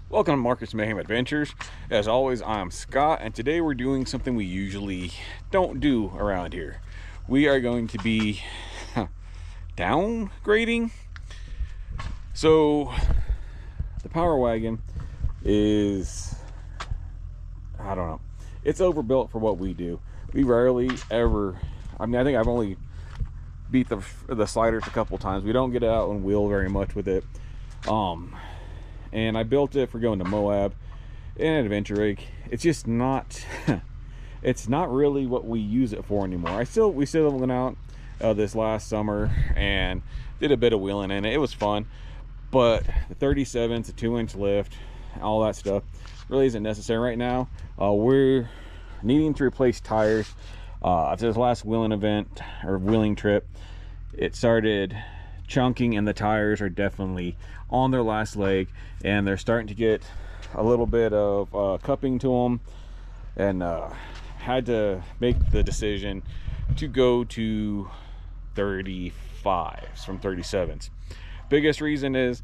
Welcome to Marcus Mayhem Adventures. As always, I'm Scott, and today we're doing something we usually don't do around here. We are going to be downgrading. So, the Power Wagon is, I don't know, it's overbuilt for what we do. We rarely ever, I think I've only beat the sliders a couple times. We don't get out and wheel very much with it. And I built it for going to Moab in an adventure rig. It's just not it's not really what we use it for anymore. We still went out this last summer and did a bit of wheeling in it. It was fun, but the 37's a 2-inch lift, all that stuff really isn't necessary right now. We're needing to replace tires. After this last wheeling event or wheeling trip, it started chunking and the tires are definitely on their last leg, and they're starting to get a little bit of cupping to them, and had to make the decision to go to 35s from 37s. Biggest reason is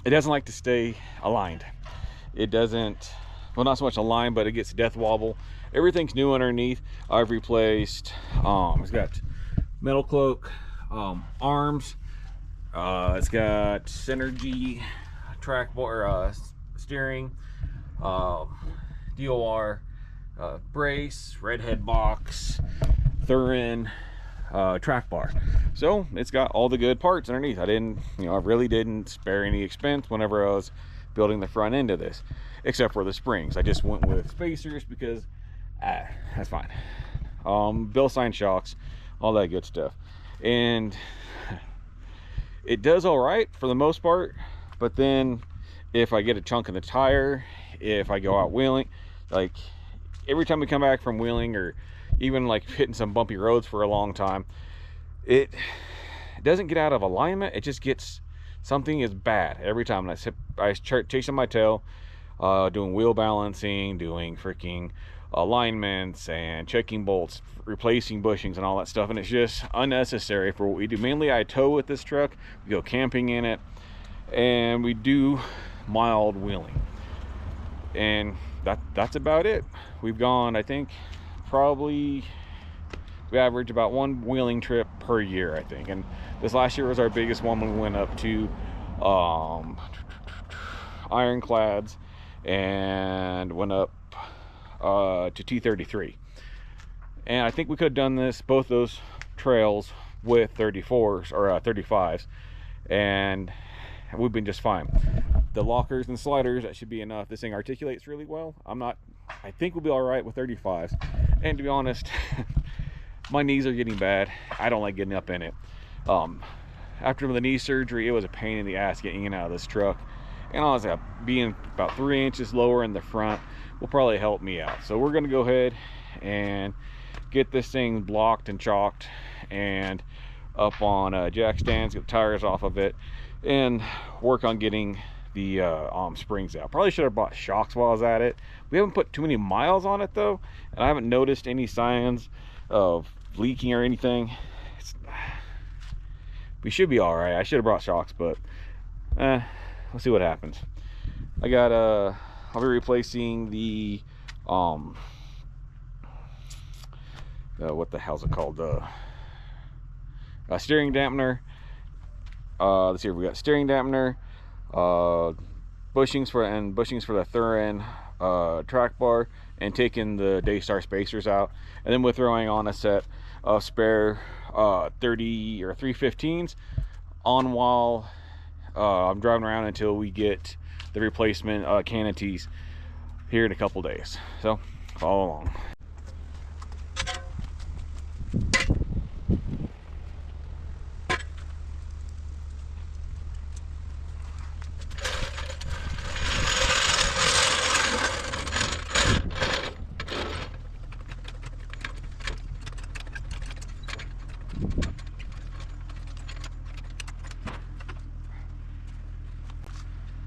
it doesn't like to stay aligned. It doesn't, well, not so much aligned, but it gets death wobble. Everything's new underneath. I've replaced it's got metal cloak, arms, it's got Synergy track bar, steering, DOR, brace, red head box, Thurin, track bar. So it's got all the good parts underneath. I really didn't spare any expense whenever I was building the front end of this, except for the springs. I just went with spacers because that's fine. Bill sign shocks, all that good stuff, and it does all right for the most part. But then if I get a chunk in the tire, if I go out wheeling, like every time we come back from wheeling or even like hitting some bumpy roads for a long time, it doesn't get out of alignment. It just gets, something is bad every time. And I start chasing my tail, doing wheel balancing, doing freaking alignments and checking bolts, replacing bushings and all that stuff, and it's just unnecessary for what we do. Mainly I tow with this truck, we go camping in it, and we do mild wheeling, and that's about it. We've gone, I think, probably we average about one wheeling trip per year, I think, and this last year was our biggest one. We went up to Ironclads and went up to T33, and I think we could have done both those trails with 34s or 35s, and we've been just fine. The lockers and sliders, that should be enough. This thing articulates really well. I think we'll be all right with 35s, and to be honest, my knees are getting bad. I don't like getting up in it. After the knee surgery, it was a pain in the ass getting in and out of this truck, and honestly, being about 3 inches lower in the front will probably help me out. So we're going to go ahead and get this thing blocked and chalked and up on jack stands, get the tires off of it, and work on getting the springs out. Probably should have bought shocks while I was at it. We haven't put too many miles on it though, and I haven't noticed any signs of leaking or anything. We should be all right. I should have brought shocks, but we'll see what happens. I got I'll be replacing the what the hell's it called, steering dampener. Let's see if we got steering dampener, bushings for the Thurin track bar, and taking the Daystar spacers out, and then we're throwing on a set of spare 30 or 315s on while I'm driving around until we get the replacement canopies here in a couple days. So follow along.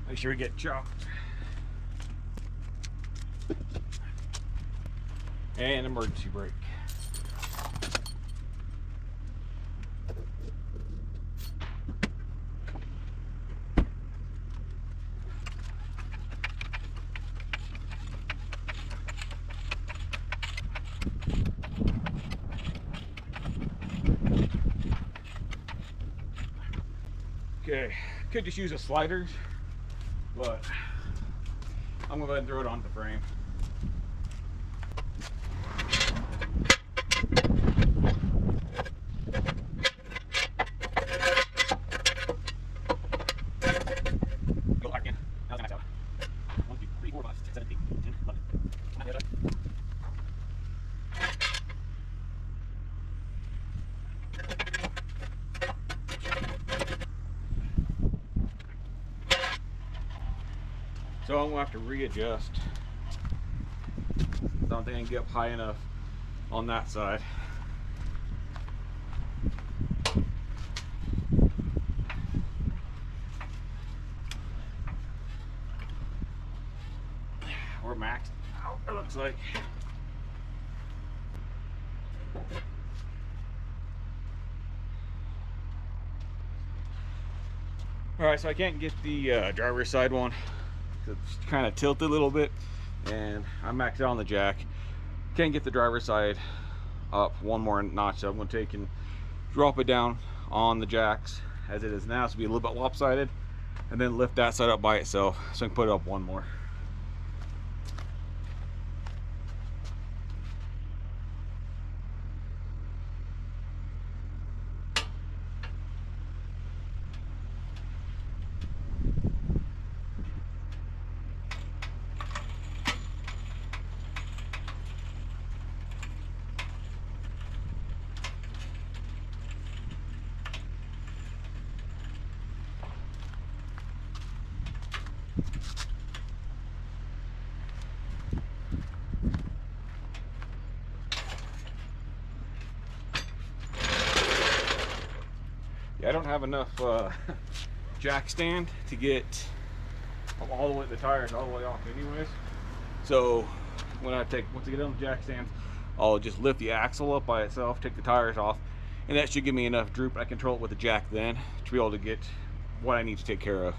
Make sure we get chalked. And emergency brake. Okay, could just use a sliders, but I'm gonna go ahead and throw it onto the frame. Go back in. Now it's max out. 1, 2, 3, 4, 5, 6, 7, 8, 10, 11. So I'm gonna have to readjust. I don't think I can get up high enough on that side. We're maxed out, it looks like. All right, so I can't get the driver's side one. It's kind of tilted a little bit, and I'm maxed out on the jack. Can't get the driver's side up one more notch, so I'm going to take and drop it down on the jacks as it is now, so be a little bit lopsided, and then lift that side up by itself so I can put it up one more. I don't have enough jack stand to get all the way the tires all the way off anyways. So once I get on the jack stand, I'll just lift the axle up by itself, take the tires off, and that should give me enough droop. I control it with the jack then to be able to get what I need to take care of.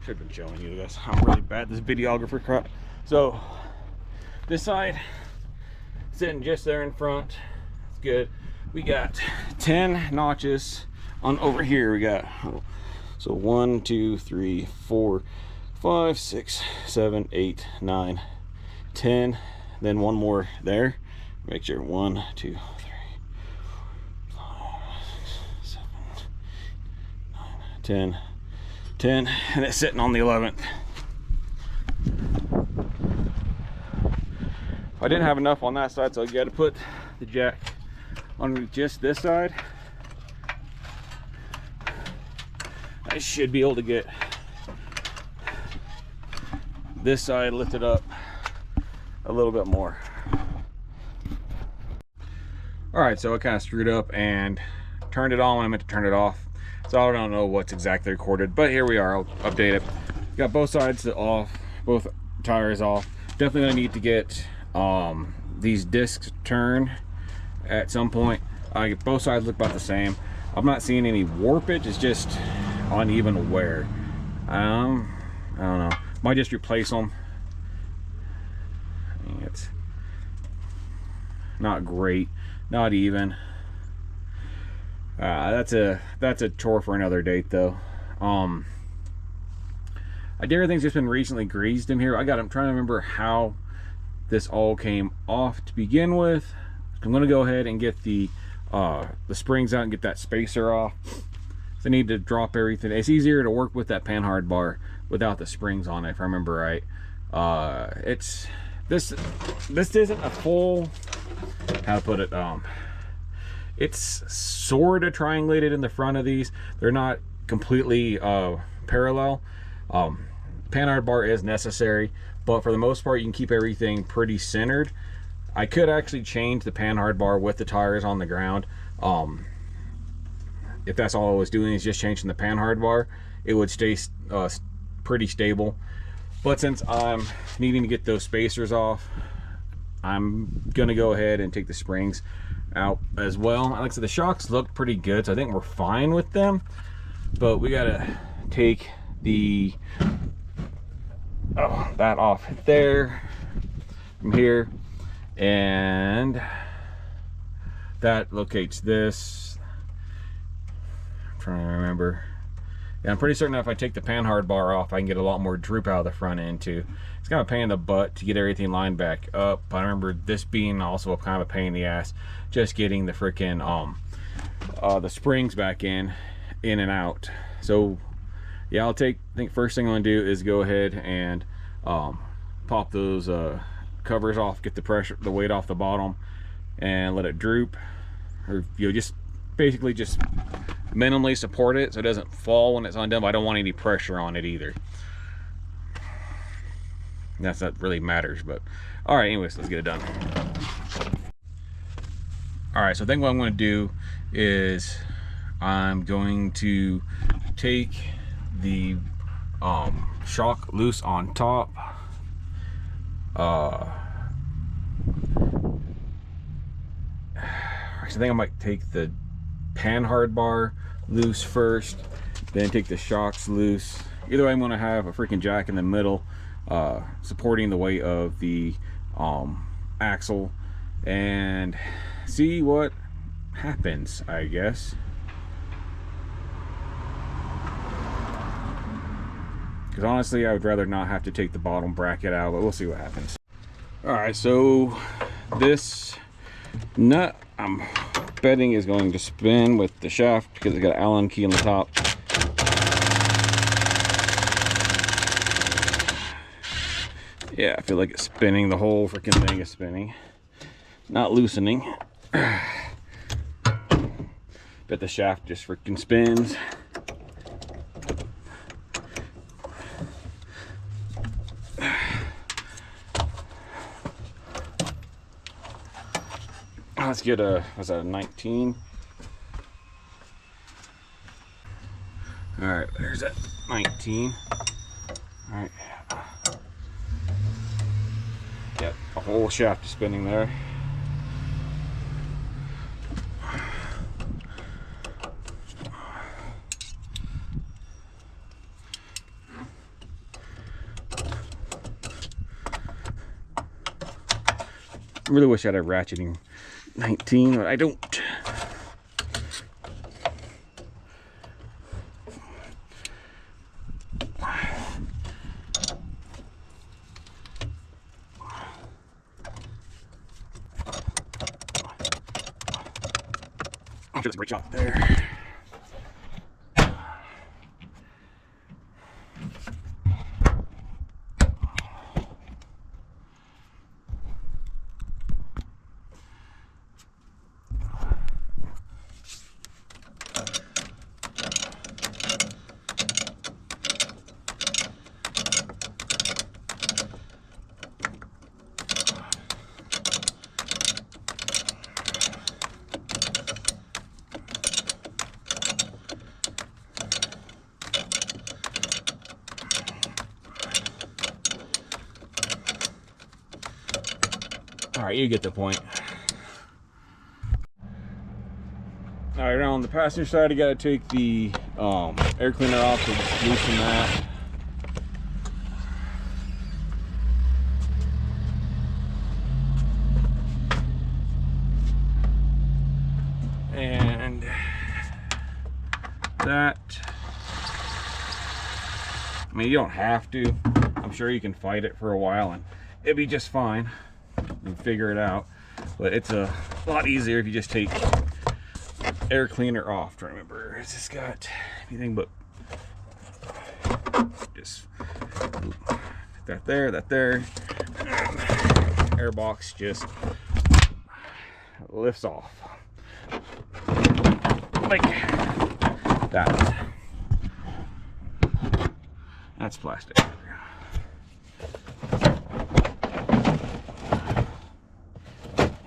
Should have been showing you guys. I'm really bad at this videographer crap. So this side sitting just there in front. It's good. We got 10 notches on over here. We got so 1, 2, 3, 4, 5, 6, 7, 8, 9, 10. Then one more there. Make sure 1, 2, 3, 5, 6, 7, 9, 10. 10, and it's sitting on the 11th. I didn't have enough on that side, so I got to put the jack on just this side. I should be able to get this side lifted up a little bit more. All right, so I kind of screwed up and turned it on when I meant to turn it off. So I don't know what's exactly recorded, but here we are. I'll update it. Got both sides off, both tires off. Definitely gonna need to get these discs turned at some point. Both sides look about the same. I'm not seeing any warpage. It's just uneven wear. I don't know. Might just replace them. It's not great, not even. That's a chore for another date though. Everything's just been recently greased in here. I'm trying to remember how this all came off to begin with. I'm gonna go ahead and get the springs out and get that spacer off. So I need to drop everything. It's easier to work with that panhard bar without the springs on it, if I remember right. This isn't a full, how to put it, it's sort of triangulated in the front of these. They're not completely parallel. Panhard bar is necessary, but for the most part you can keep everything pretty centered. I could actually change the panhard bar with the tires on the ground. If that's all I was doing is just changing the panhard bar, it would stay pretty stable. But since I'm needing to get those spacers off, I'm gonna go ahead and take the springs out as well. Like I said, the shocks look pretty good, so I think we're fine with them. but we gotta take the that off there from here, and that locates this. I'm trying to remember. Yeah, I'm pretty certain that if I take the panhard bar off, I can get a lot more droop out of the front end too. It's kind of a pain in the butt to get everything lined back up. I remember this being also a kind of a pain in the ass, just getting the freaking the springs back in and out. So yeah, I think first thing I'm gonna do is go ahead and pop those covers off, get the weight off the bottom, and let it droop, or just basically just minimally support it so it doesn't fall when it's undone, but I don't want any pressure on it either. That's not really matters, but all right, anyways, let's get it done. All right, so I think what I'm going to do is I'm going to take the shock loose on top. I think I might take the panhard bar loose first, then take the shocks loose. Either way, I'm going to have a freaking jack in the middle supporting the weight of the axle, and see what happens, I guess. Because honestly, I would rather not have to take the bottom bracket out, but we'll see what happens. All right, so this nut, I'm betting, is going to spin with the shaft because it's got an Allen key on the top. Yeah, I feel like it's spinning. The whole freaking thing is spinning, not loosening. Bet the shaft just freaking spins. Let's get a, what's that, a 19? All right, there's that 19. All right. Yep, a whole shaft is spinning there. I really wish I had a ratcheting 19, but I don't. Just a great shot there. All right, you get the point. All right, now on the passenger side, you got to take the air cleaner off, so just loosen that. And that, I mean, you don't have to. I'm sure you can fight it for a while and it'd be just fine. And figure it out, but it's a lot easier if you just take air cleaner off. Try to remember, it's just got anything but just that there, air box just lifts off like that. That's plastic.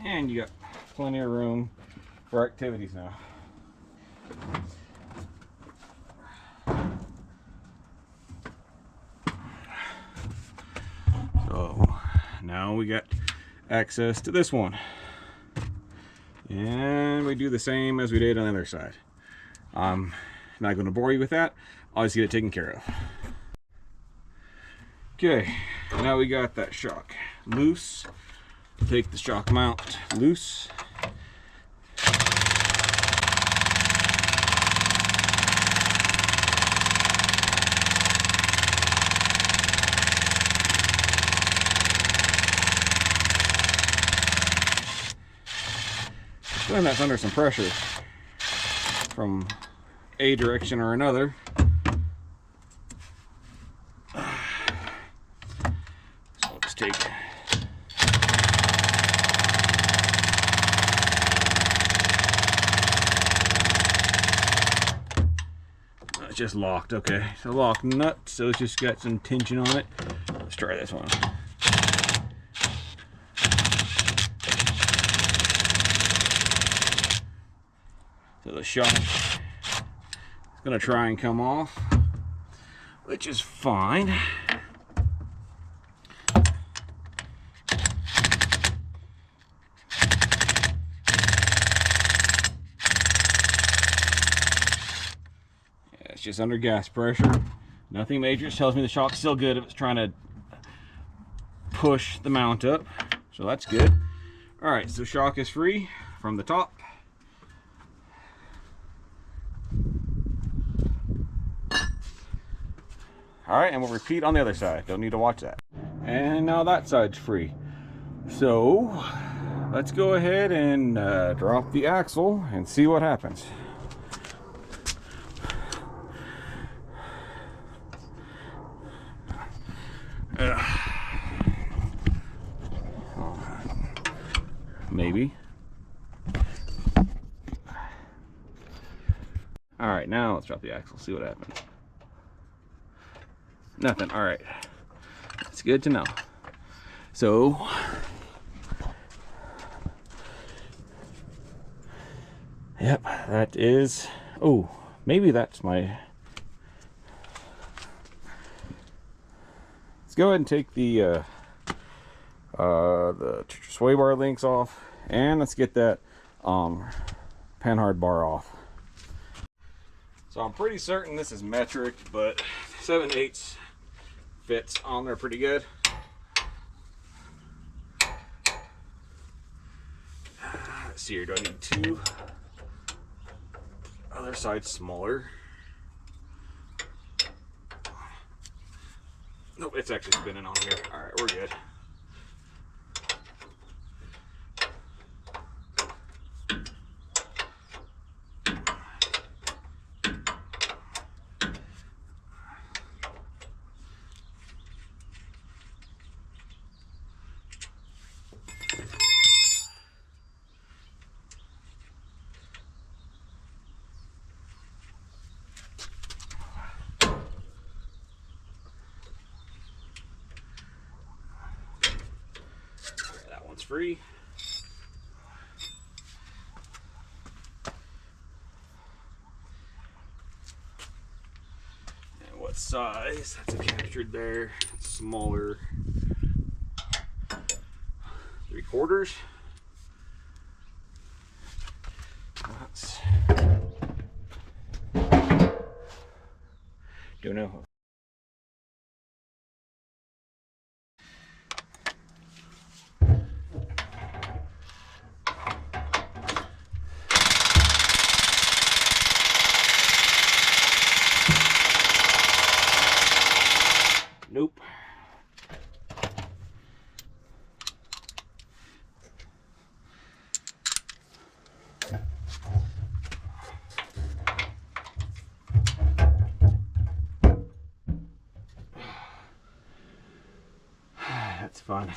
And you got plenty of room for activities now. So now we got access to this one. And we do the same as we did on the other side. not going to bore you with that. I'll just get it taken care of. Okay, now we got that shock loose. Take the shock mount loose. Then that's under some pressure from a direction or another. So I'll just take it's just locked. Okay, so lock nut, so it's just got some tension on it. Let's try this one. So the shock is going to try and come off, which is fine. Yeah, it's just under gas pressure. Nothing major. It tells me the shock's still good if it's trying to push the mount up. So that's good. All right, so shock is free from the top. All right, and we'll repeat on the other side. Don't need to watch that. And now that side's free. So let's go ahead and drop the axle and see what happens. Maybe. All right, now let's drop the axle, see what happens. Nothing. All right, it's good to know. So yep, that is, oh, maybe that's my, let's go ahead and take the sway bar links off, and let's get that panhard bar off. So I'm pretty certain this is metric, but 7/8 fits on there pretty good. Let's see here, do I need two? Other side's smaller. Nope, it's actually spinning on here. All right, we're good. Free. And what size? That's captured there. It's smaller. 3/4. That's, don't know. Nope. That's fun.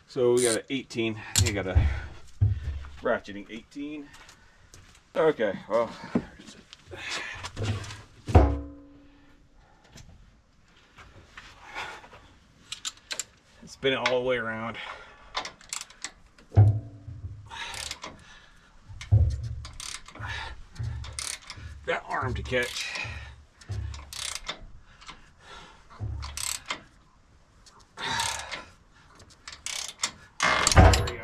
So we got an 18. I think I got a ratcheting 18. Okay, well, spin it all the way around. That arm to catch. There we go.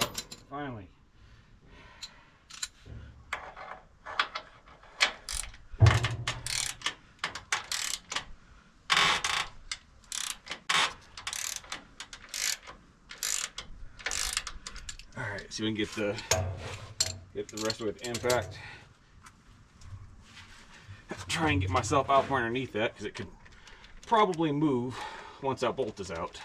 Finally. See if we can get the rest of it impact. Try and get myself out from underneath that because it could probably move once that bolt is out.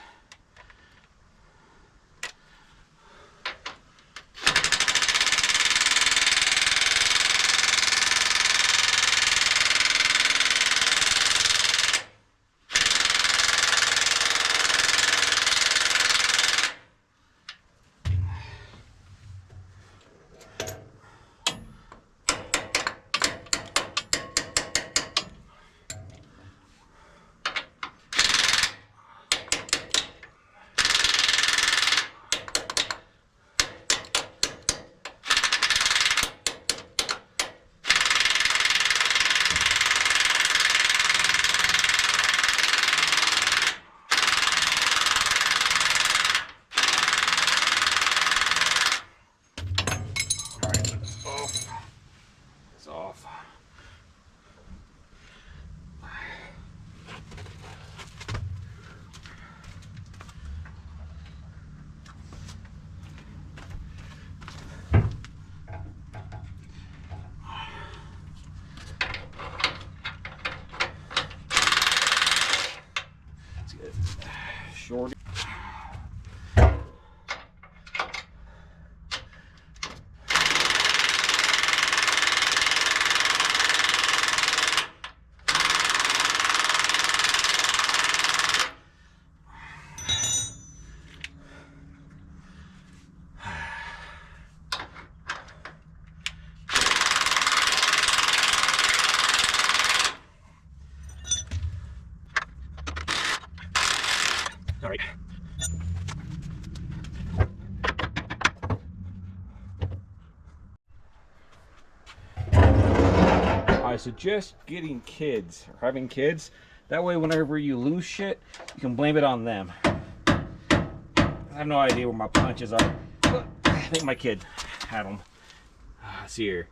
Short. All right. I suggest getting kids or having kids. That way, whenever you lose shit, you can blame it on them. I have no idea where my punches are. I think my kid had them. Let's see here.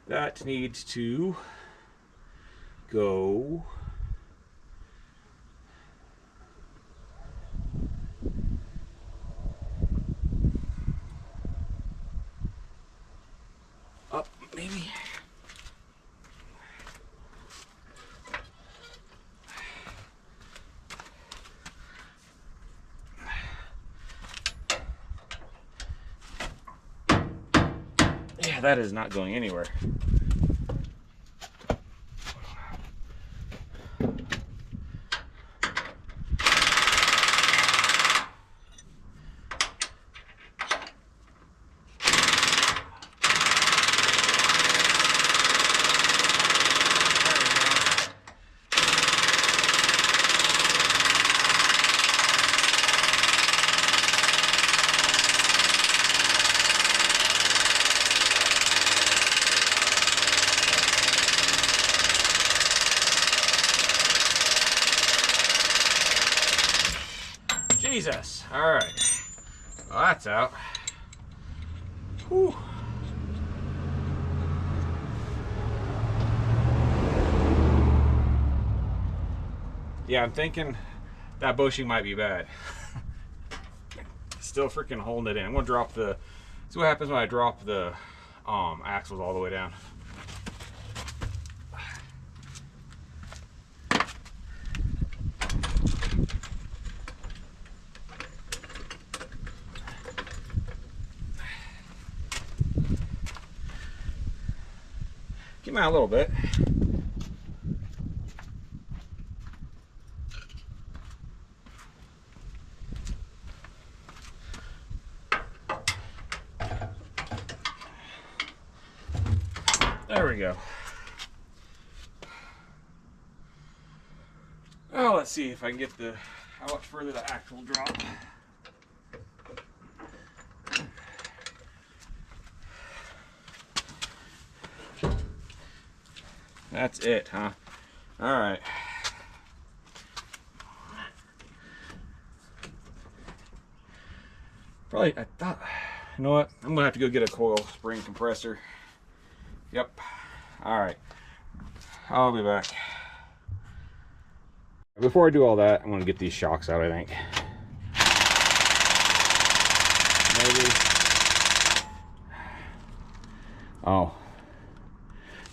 That needs to go. Up, maybe. Yeah, that is not going anywhere. Jesus. All right. Well, that's out. Whew. Yeah, I'm thinking that bushing might be bad. Still freaking holding it in. I'm gonna drop the. See what happens when I drop the axles all the way down. Came out a little bit. There we go. Oh, let's see if I can get how much further the axle will drop. That's it, huh? All right. Probably, I thought, you know what? I'm gonna have to go get a coil spring compressor. Yep. All right. I'll be back. Before I do all that, I'm gonna get these shocks out, I think. Maybe. Oh,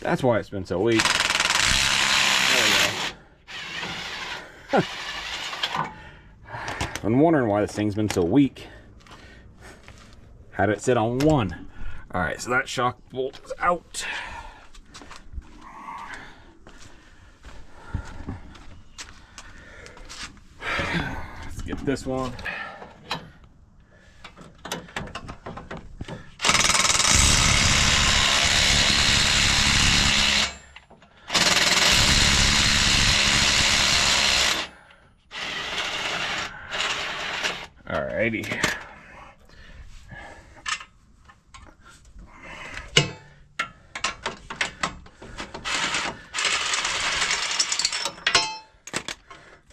that's why it's been so weak. There we go. I'm wondering why this thing's been so weak. Had it sit on one. All right, so that shock bolt is out. Let's get this one. Alrighty.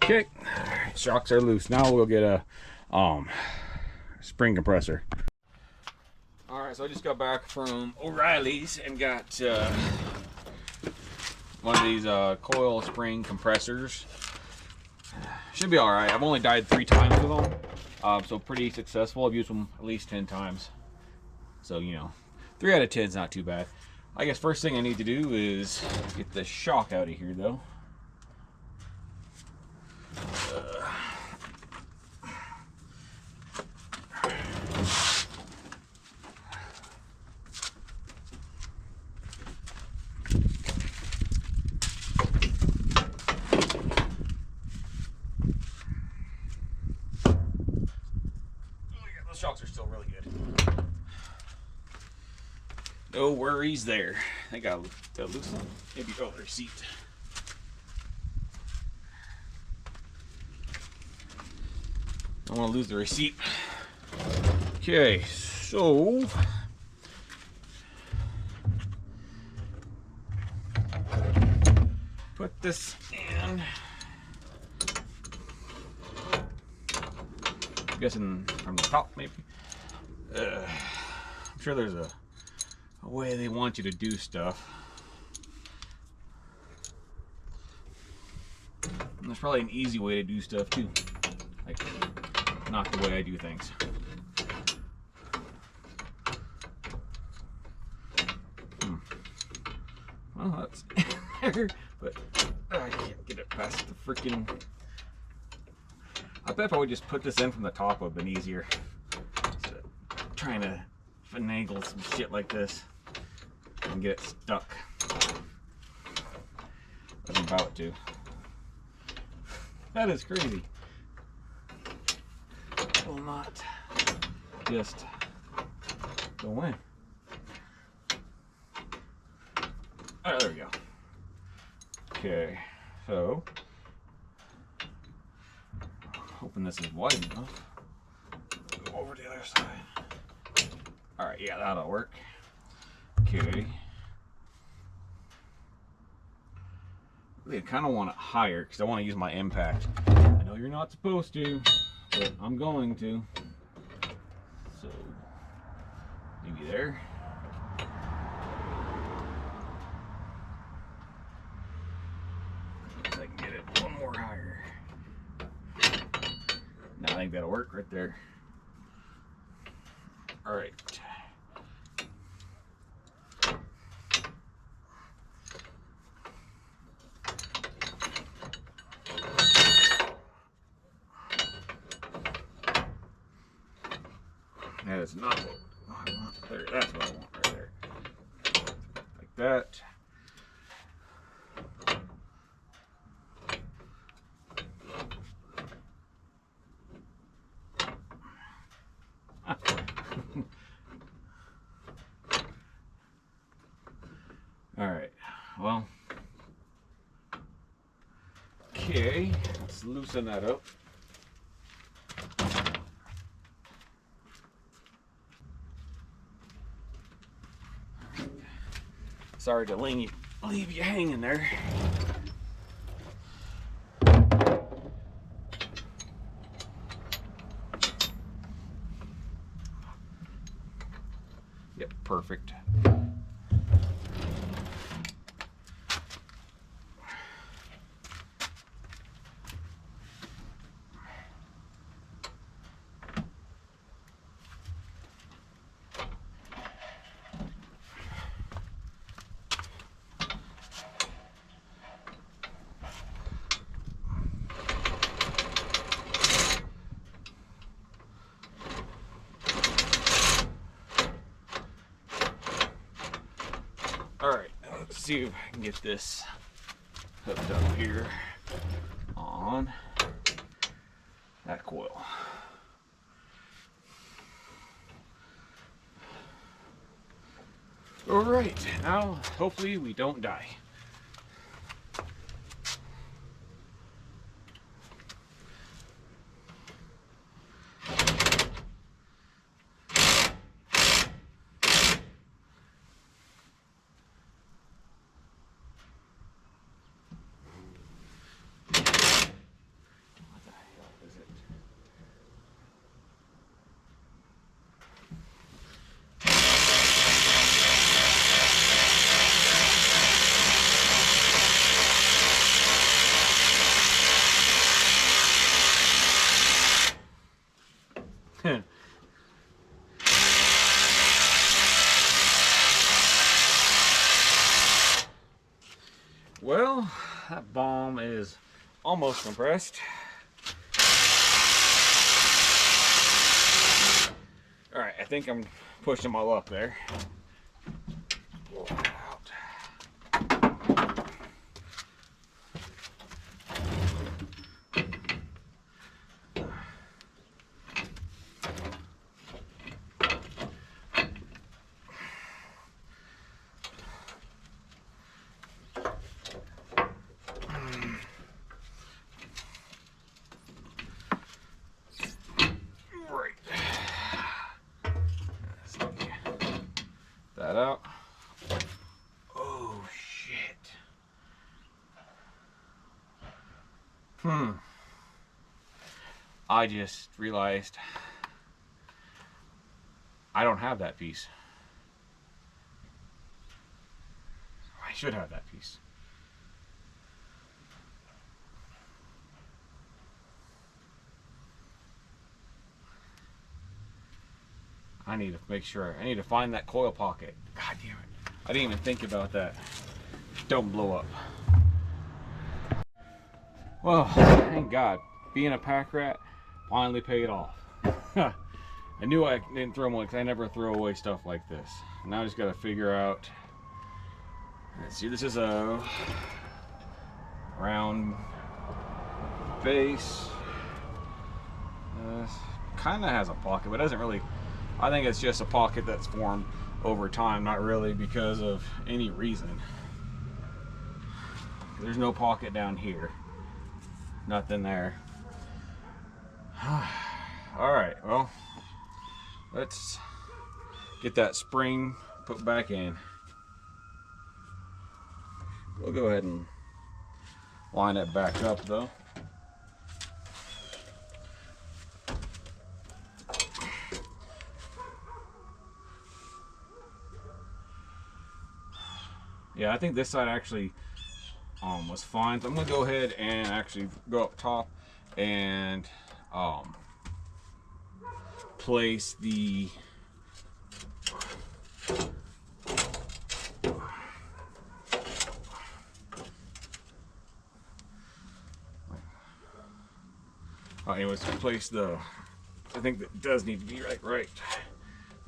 Okay, shocks are loose. Now we'll get a spring compressor. Alright, so I just got back from O'Reilly's and got one of these coil spring compressors. Should be alright. I've only died 3 times with them. So pretty successful. I've used them at least 10 times. So, you know, 3 out of 10 is not too bad. I guess first thing I need to do is get the shock out of here, though. Those shocks are still really good. No worries there. I think I'll loosen them. Maybe the receipt. Don't want to lose the receipt. Okay, so put this in. I'm guessing from the top, maybe. I'm sure there's a way they want you to do stuff. And there's probably an easy way to do stuff too. Like, not the way I do things. Well, that's there, but I can't get it past the freaking. I bet if I would just put this in from the top, it would have been easier. So, trying to finagle some shit like this and get it stuck. I'm about to. That is crazy. Will not just go in. Oh, there we go. Okay, so hoping this is wide enough. Go over to the other side. All right, yeah, that'll work. Okay. I kind of want it higher because I want to use my impact. I know you're not supposed to, but I'm going to. So maybe there. If I can get it one more higher. Now I think that'll work right there. All right. That is not what I want. There, that's what I want right there. Like that. All right, well, okay, let's loosen that up. Sorry to leave you hanging there. Yep, perfect. see if I can get this hooked up here on that coil. All right, now hopefully we don't die. Well, that bomb is almost compressed. All right, I think I'm pushing my luck there. Pull it out. That out. Oh shit. I just realized I don't have that piece. I should have that piece. I need to make sure. I need to find that coil pocket. God damn it. I didn't even think about that. Don't blow up. Well, thank God. Being a pack rat finally paid off. I knew I didn't throw them away because I never throw away stuff like this. Now I just got to figure out. Let's see, this is a round base. Kind of has a pocket, but it doesn't really. I think it's just a pocket that's formed over time, not really because of any reason. There's no pocket down here. Nothing there. Alright, well, let's get that spring put back in. We'll go ahead and line it back up though. Yeah, I think this side actually was fine. So I'm gonna go ahead and actually go up top and place the anyways, place the, I think that does need to be right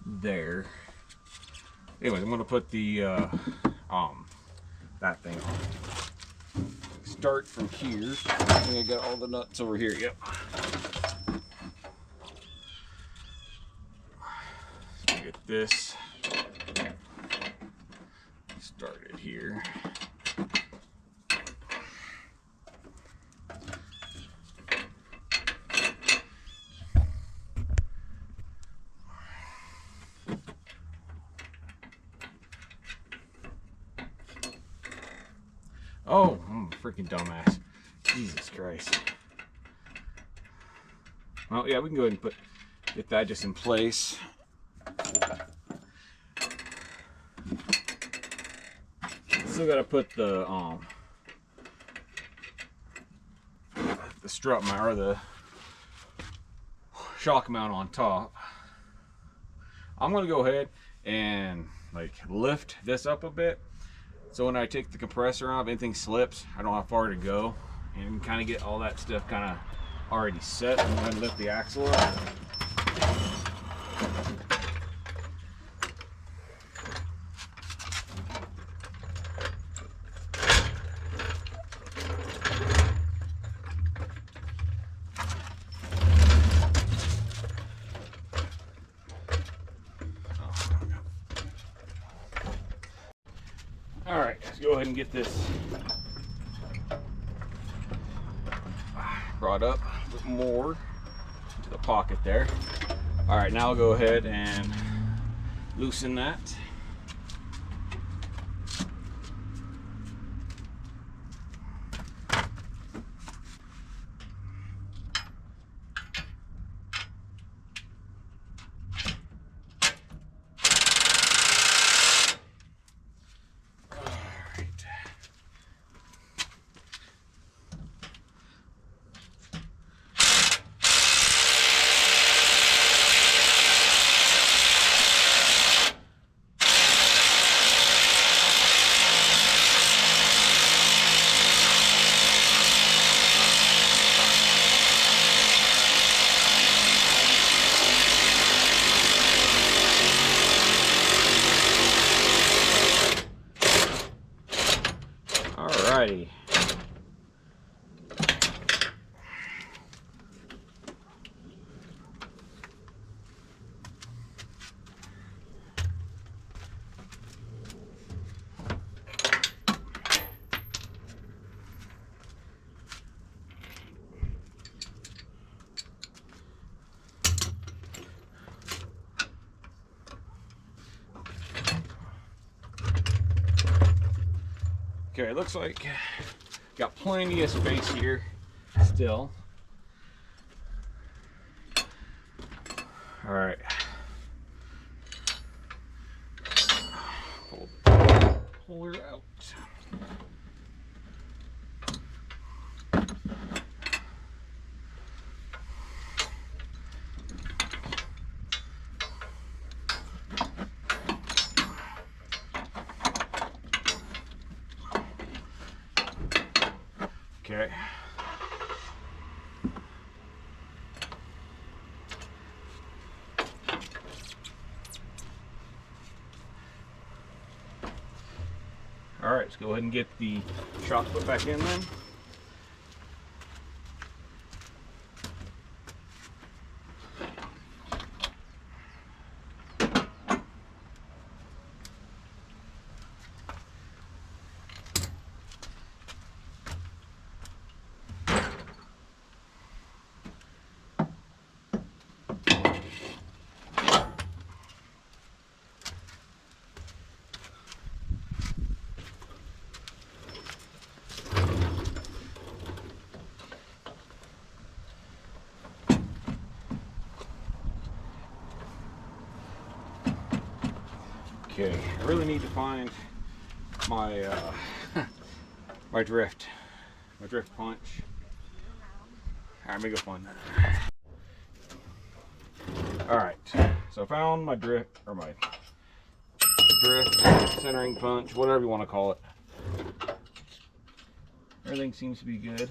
there. Anyways, I'm gonna put the that thing on. Start from here. I think I got all the nuts over here. Yep. So get this started here. Oh, I'm a freaking dumbass. Jesus Christ. Well, yeah, we can go ahead and get that just in place. Still gotta put the strut mount or the shock mount on top. I'm gonna go ahead and like lift this up a bit. So when I take the compressor off, anything slips, I don't know how far to go, and kind of get all that stuff kind of already set. I'm going to lift the axle up. ahead and get this brought up a bit more to the pocket there. All right, now I'll go ahead and loosen that. Alrighty. Okay, it looks like got plenty of space here still. All right. Pull her out. Okay. All right, let's go ahead and get the shock put back in then. Okay, I really need to find my my drift punch. All right, let me go find that. All right, so I found my drift centering punch, whatever you want to call it. Everything seems to be good.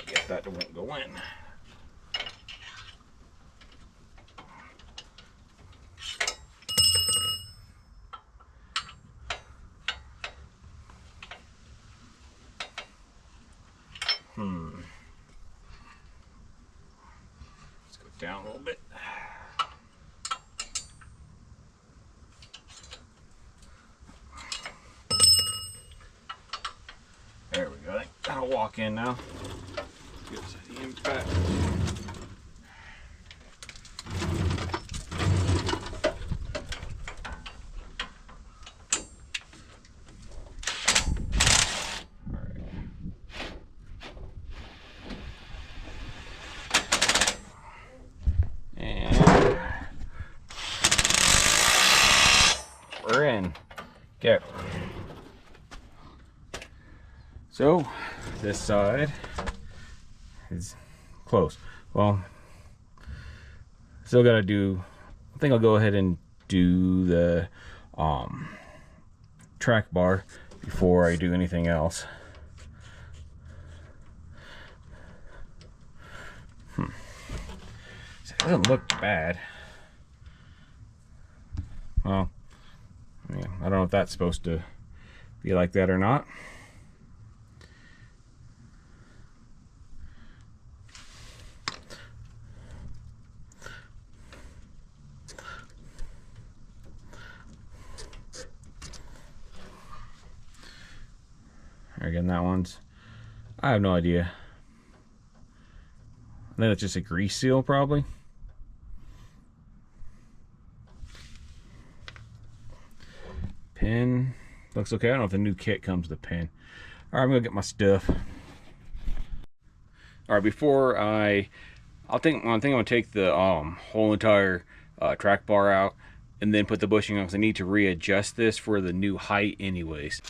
Get that won't go in. Let's go down a little bit. There we go. That'll walk in now. Get the impact. We're in. Okay. So this side is close. Well, still gotta do, I think I'll go ahead and do the track bar before I do anything else. It doesn't look bad. Well, yeah, I don't know if that's supposed to be like that or not. Again, that one's, I have no idea. I think it's just a grease seal, probably. Pin looks okay. I don't know if the new kit comes with a pin. All right, I'm gonna get my stuff. All right, before I think I'm gonna take the whole entire track bar out and then put the bushing on, because I need to readjust this for the new height anyways.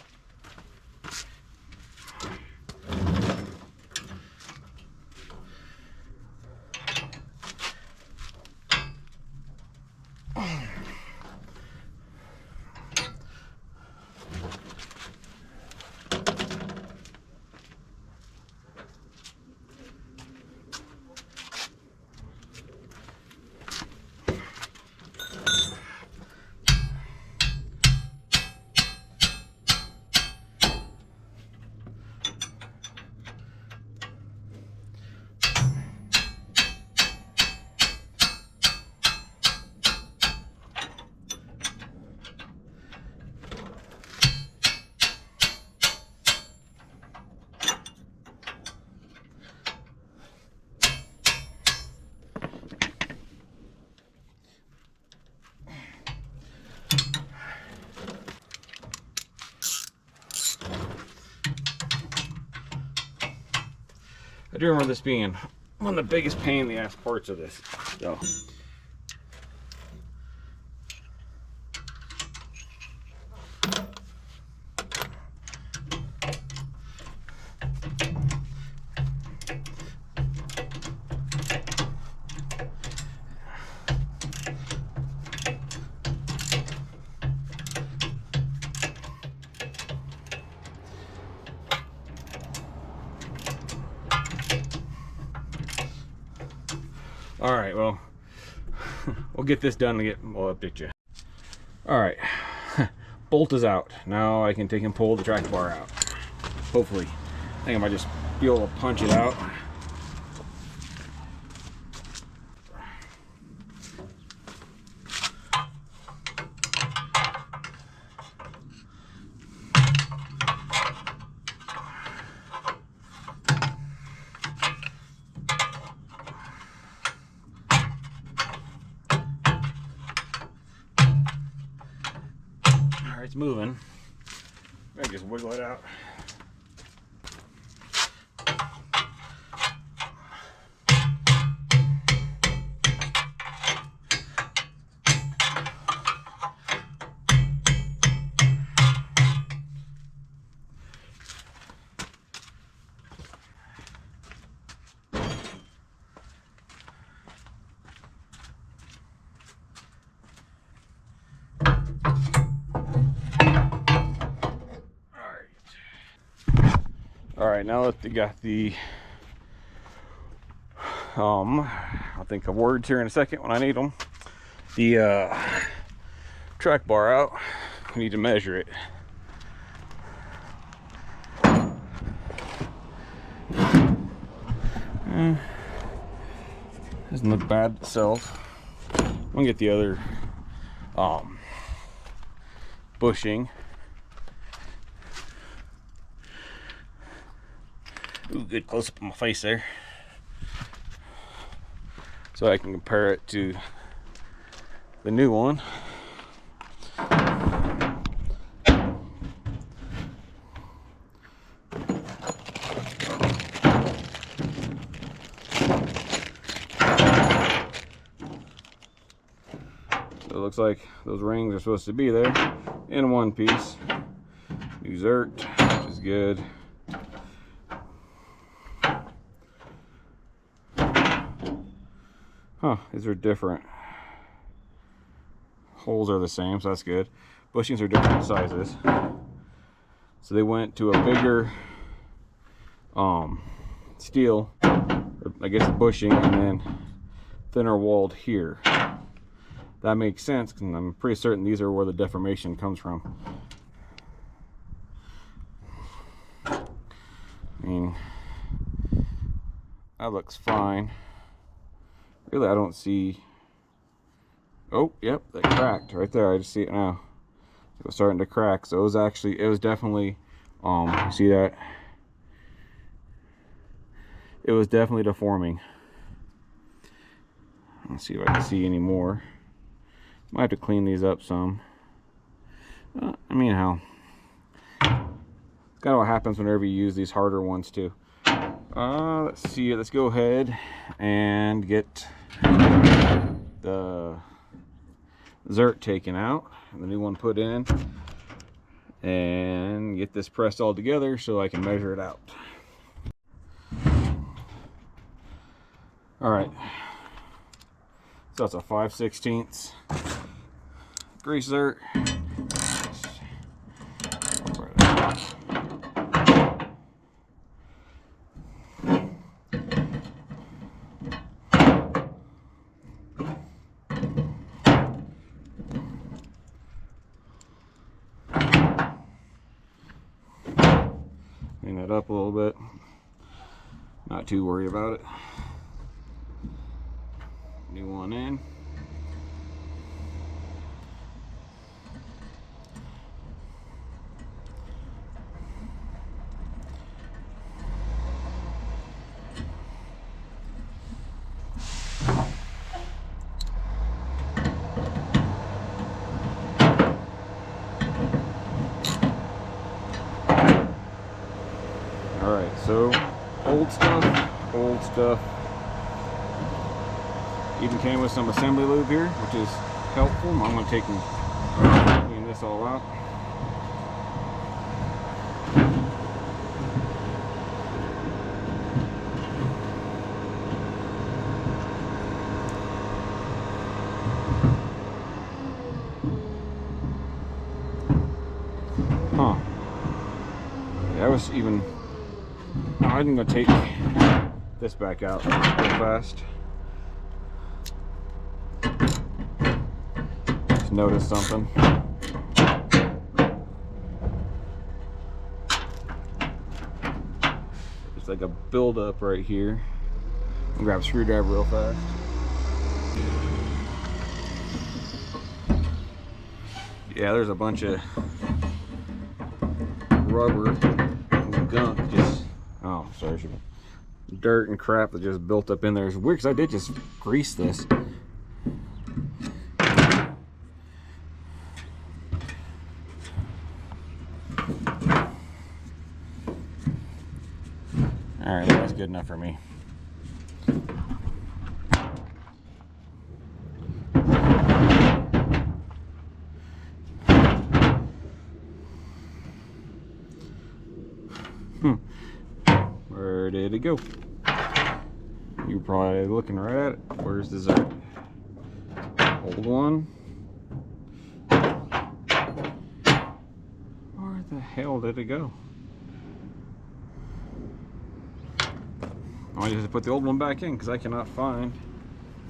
I do remember this being one of the biggest pain in the ass parts of this. So. All right, well, we'll get this done and we'll update you. All right, bolt is out. Now I can take and pull the track bar out. Hopefully. I think I might just be able to punch it out. It's moving. I just wiggle it out. All right, now that they got the I'll think of words here in a second when I need them. The track bar out, we need to measure it. Doesn't look bad itself. I'm gonna get the other bushing. Ooh, good close up on my face there. So I can compare it to the new one. So it looks like those rings are supposed to be there in one piece. New Zert, which is good. Huh, these are different. Holes are the same, so that's good. Bushings are different sizes. So they went to a bigger steel, or I guess bushing, and then thinner walled here. That makes sense, because I'm pretty certain these are where the deformation comes from. I mean, that looks fine. Really, I don't see. Oh, yep, that cracked right there. I just see it now. It was starting to crack. So it was definitely You see that? It was definitely deforming. Let's see if I can see any more. Might have to clean these up some. I mean, how? It's kind of what happens whenever you use these harder ones too. Let's see. Let's go ahead and get the Zert taken out and the new one put in, and get this pressed all together so I can measure it out. All right. So that's a 5/16 grease Zert. Clean that up a little bit. Not too worried about it. New one in. Alright, so old stuff. Even came with some assembly lube here, which is helpful. I'm going to take and clean this all out. Huh. Yeah, I was even... No, I'm going to take this back out real fast. Just noticed something. It's like a buildup right here. I'll grab a screwdriver real fast. Yeah, there's a bunch of rubber and gunk, just dirt and crap that just built up in there. It's weird because I did just grease this. Alright, that's good enough for me. Where did it go? You're probably looking right at it. Where's the Zert? Old one. Where the hell did it go? I just have to put the old one back in because I cannot find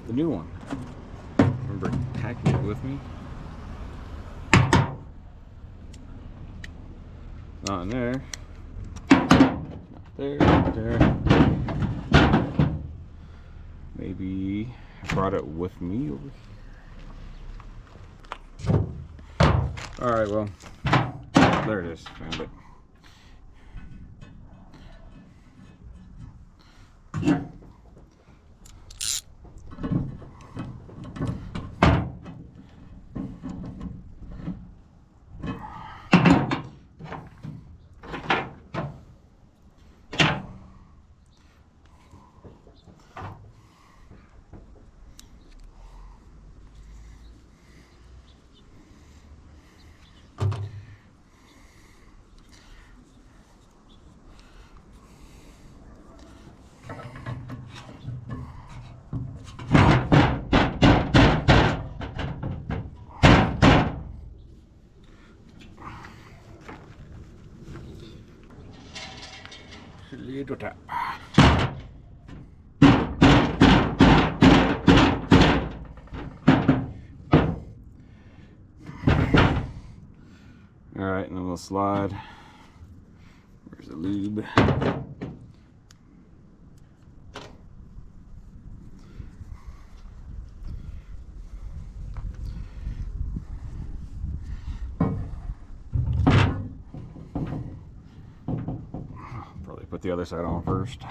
the new one. Remember packing it with me? Not in there. Not there. Maybe I brought it with me over here. Alright, well, there it is. Found it. Little tap. Alright, and then we'll slide. Where's the lube? put the other side on first.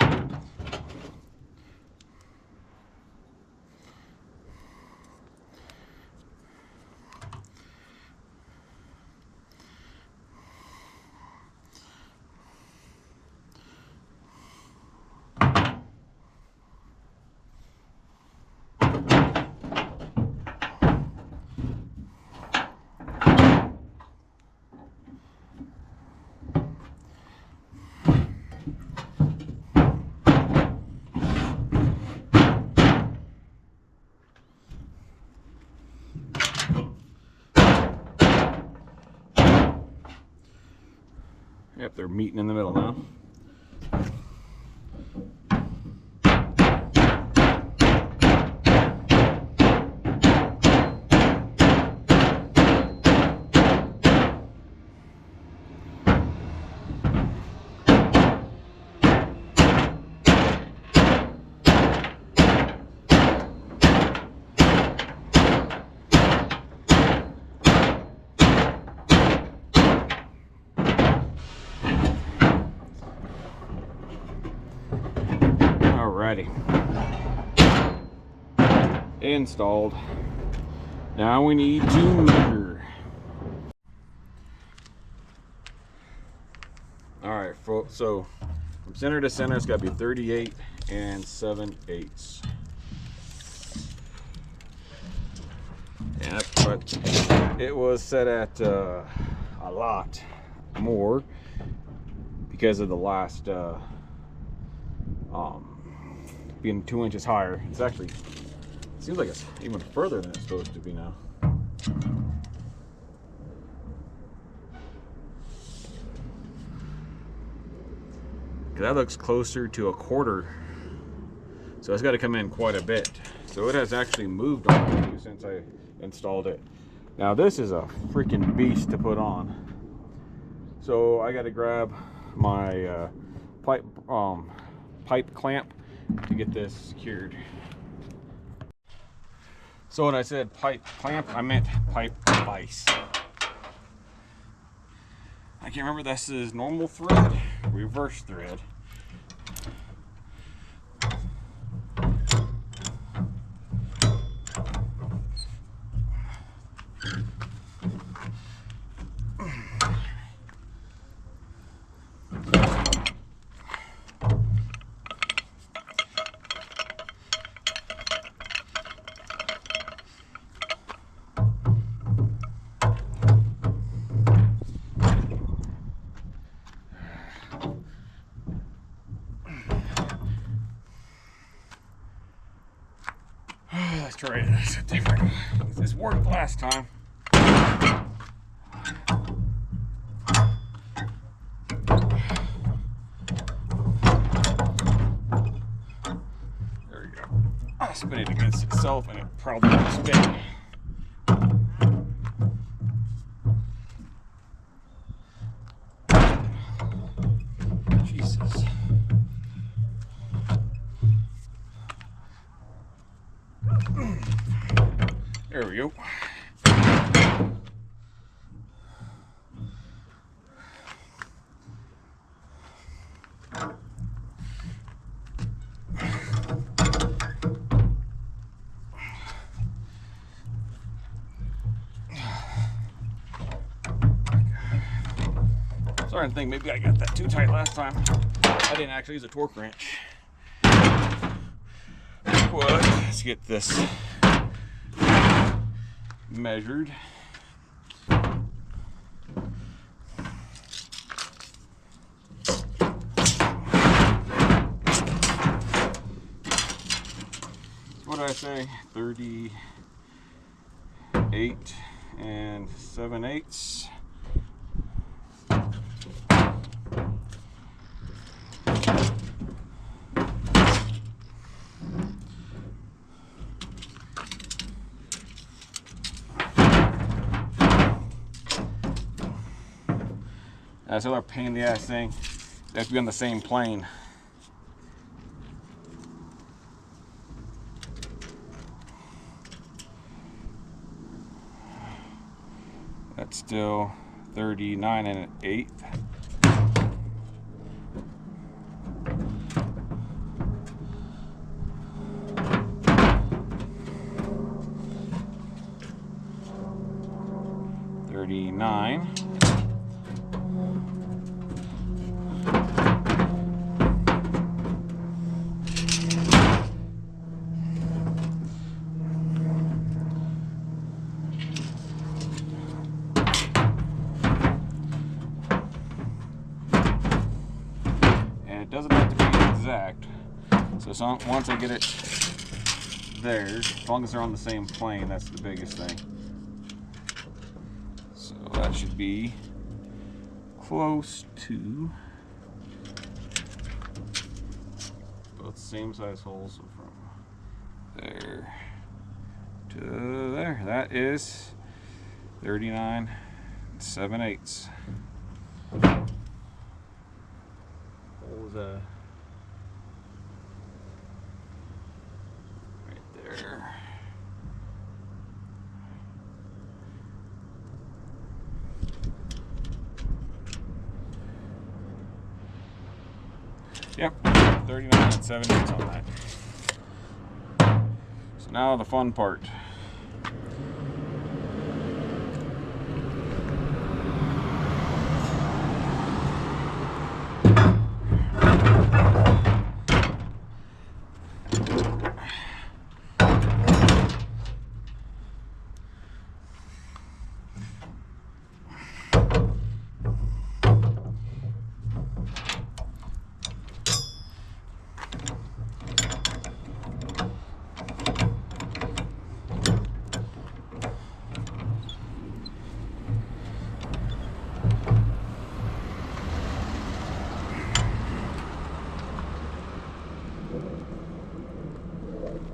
Yep, they're meeting in the middle now. Alrighty, installed. Now we need to measure. Alright, so from center to center, it's got to be 38 7/8. Yeah, but it was set at a lot more because of the last being 2 inches higher. It's actually, it seems like it's even further than it's supposed to be now. That looks closer to 1/4, so it's got to come in quite a bit. So it has actually moved on me since I installed it. Now this is a freaking beast to put on. So I got to grab my pipe clamp to get this secured. So when I said pipe clamp, I meant pipe vise. I can't remember, this is normal thread, reverse thread. Let's try this different. This worked last time. There we go. I'll spin it against itself and it probably won't spin. Jesus. There we go. Starting to think maybe I got that too tight last time. I didn't actually use a torque wrench. But let's get this measured. What did I say? 38 7/8. That's another pain in the ass thing. They have to be on the same plane. That's still 39 1/8. 39. And it doesn't have to be exact. So once I get it there, as long as they're on the same plane, that's the biggest thing. So that should be close to both same size holes, so from there to there. That is 39 7/8. What was that? Right there. Yep, 39 7/8 on that. So now the fun part.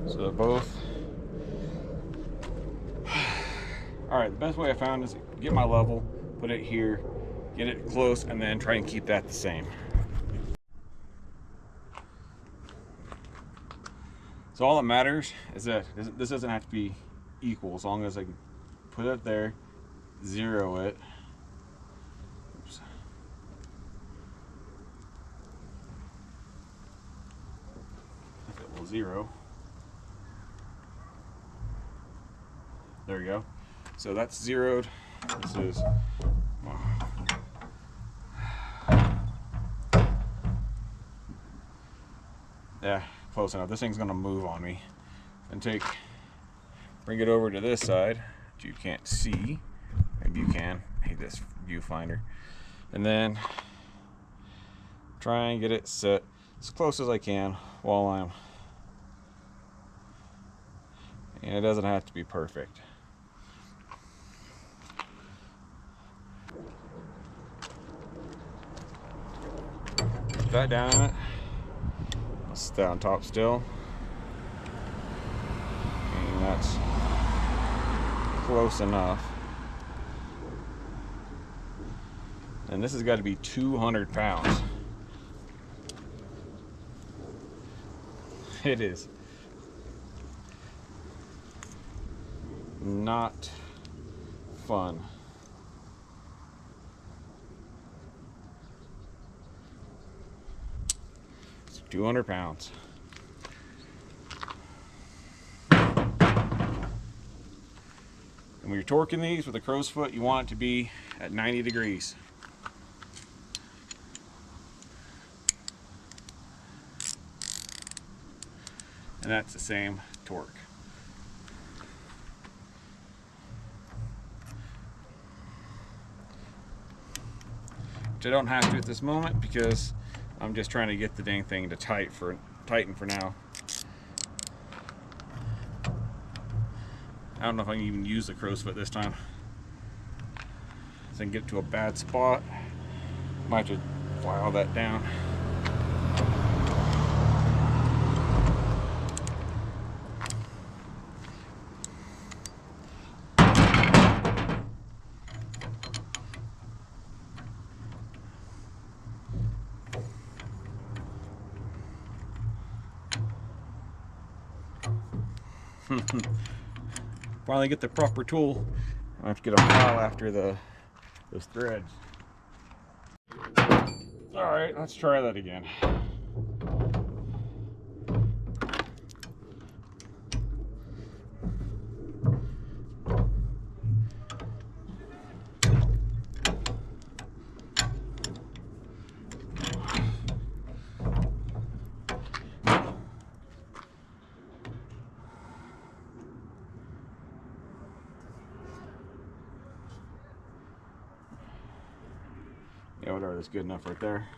So both. All right, the best way I found is get my level, put it here, get it close, and then try and keep that the same. So all that matters is that this doesn't have to be equal, as long as I can put it there, zero it. Oops. If it will zero. There we go. So that's zeroed. This is yeah, close enough. This thing's gonna move on me. And bring it over to this side, which you can't see. Maybe you can. I hate this viewfinder. And then try and get it set as close as I can while I'm. And it doesn't have to be perfect. Put that down on it. I'll stay on top still. And that's close enough. And this has got to be 200 pounds. It is not fun. It's 200 pounds. And when you're torquing these with a crow's foot, you want it to be at 90 degrees. And that's the same torque. Which I don't have to at this moment because I'm just trying to get the dang thing to tighten for now. I don't know if I can even use the crow's foot this time. So I can get to a bad spot. Might have to file that down. Finally get the proper tool. I have to get a file after those threads. All right, let's try that again. Yeah, whatever, that's good enough right there.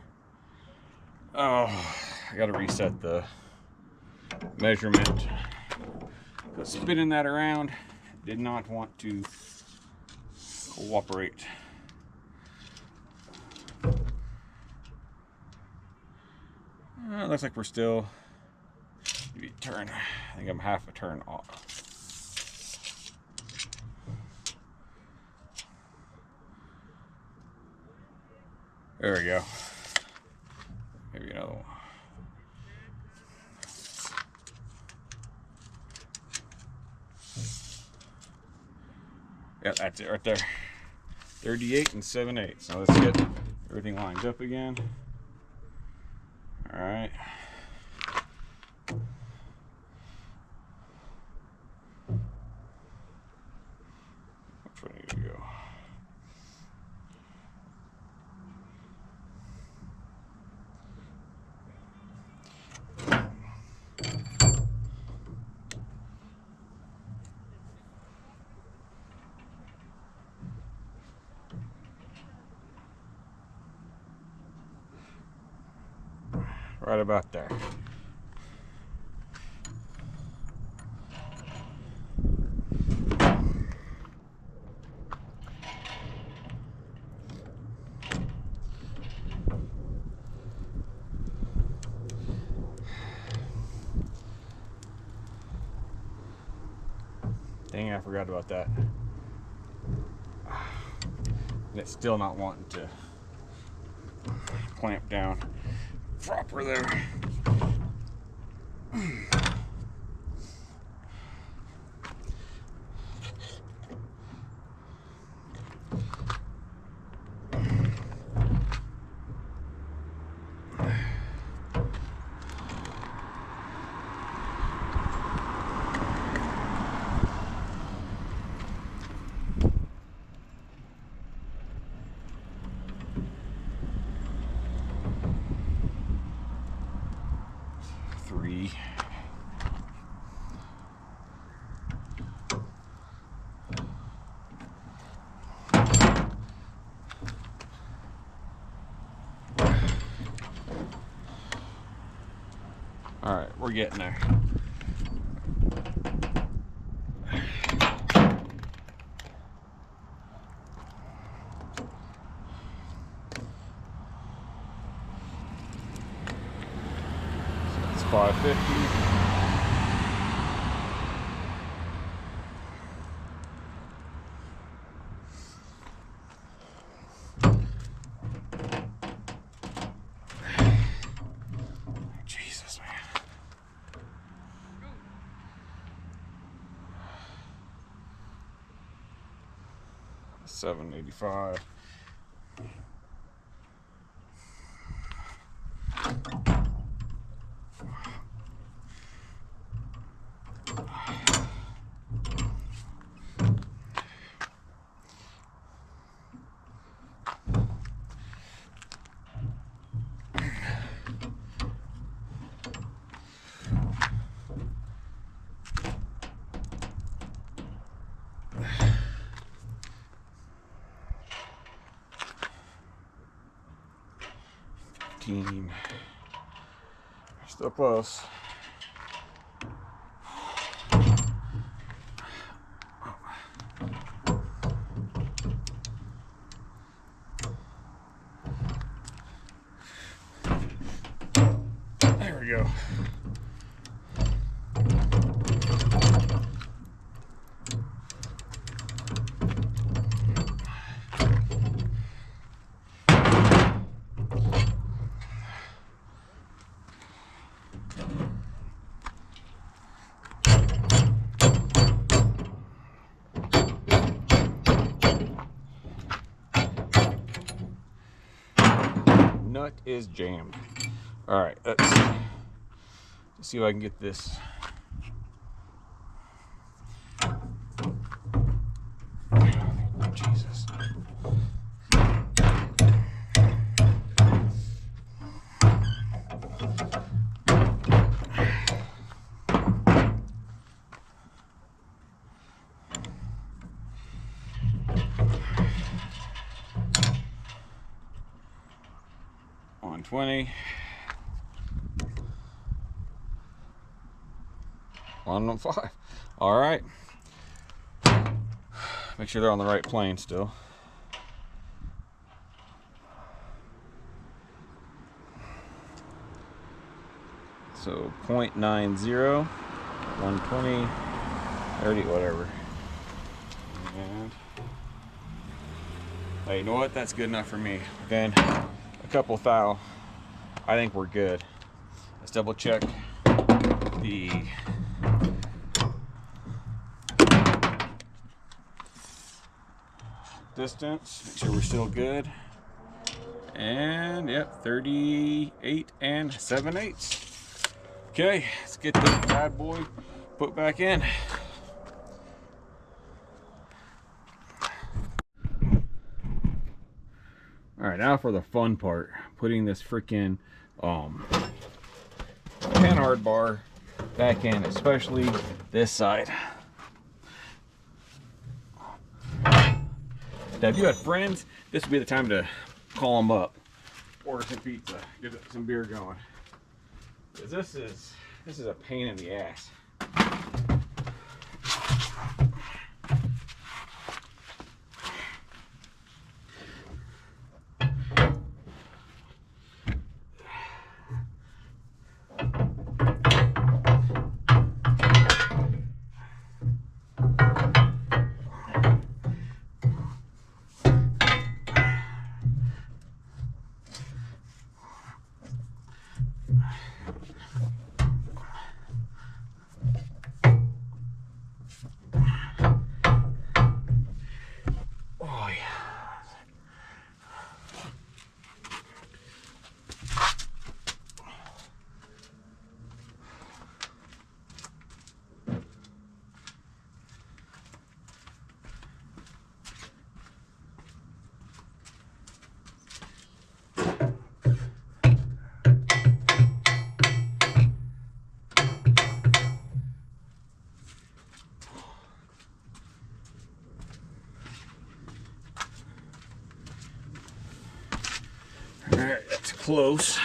Oh, I gotta reset the measurement. But spinning that around did not want to cooperate. It looks like we're still, maybe turn, I think I'm half a turn off. There we go. Maybe another one. Yeah, that's it right there. 38 7/8. Now let's get everything lined up again. All right. Which way need to go? Right about there. Dang, I forgot about that. And it's still not wanting to clamp down proper there. Three. All right, we're getting there. So it's 550. Jesus, man. 785. Still close. There we go. Nut is jammed. All right, let's see if I can get this. Jesus. 120. 115. All right. Make sure they're on the right plane still. So 0.90, 120, 30, whatever. And hey, you know what? That's good enough for me. Then a couple thou. I think we're good. Let's double check the distance. Make sure we're still good. And yep, 38 and 7/8. Okay, let's get this bad boy put back in. All right, now for the fun part, putting this freaking panhard bar back in, especially this side. Now, if you had friends, this would be the time to call them up, order some pizza, get some beer going. Because this is a pain in the ass. Alright, that's close.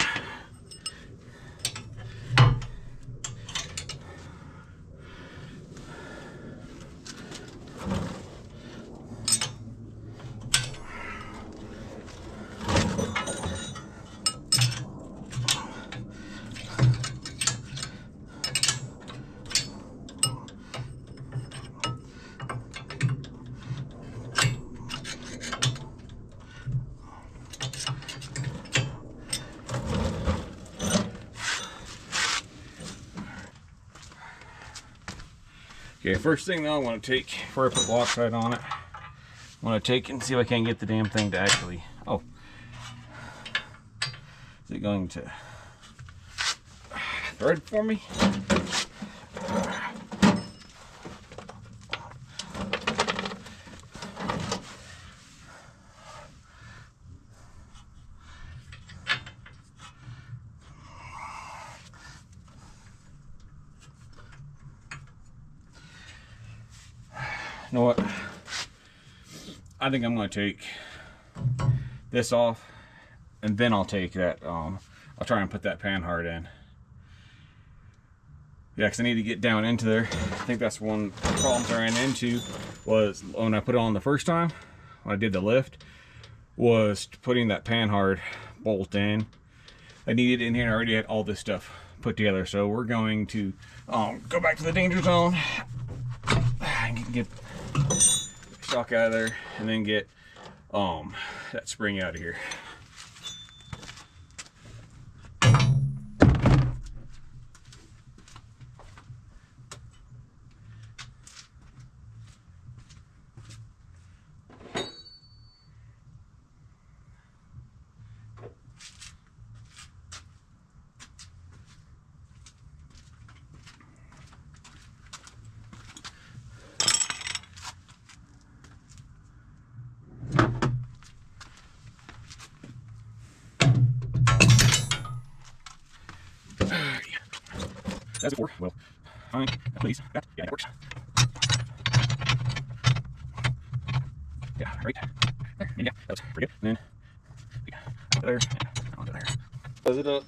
Okay, first thing though, I want to take, before I put Loctite on it, I want to take and see if I can get the damn thing to actually, oh, is it going to thread for me? You know what? I think I'm going to take this off, and then I'll take that. I'll try and put that panhard in. Yeah, because I need to get down into there. I think that's one of the problems I ran into was when I put it on the first time, when I did the lift, was putting that panhard bolt in. I needed it in here, and I already had all this stuff put together. So we're going to go back to the danger zone and get shock out of there, and then get that spring out of here. That's before. Well, fine, please. Yeah, it works. Yeah, right there. Yeah, that's pretty good. And then, yeah, there, and onto there. Buzz it up.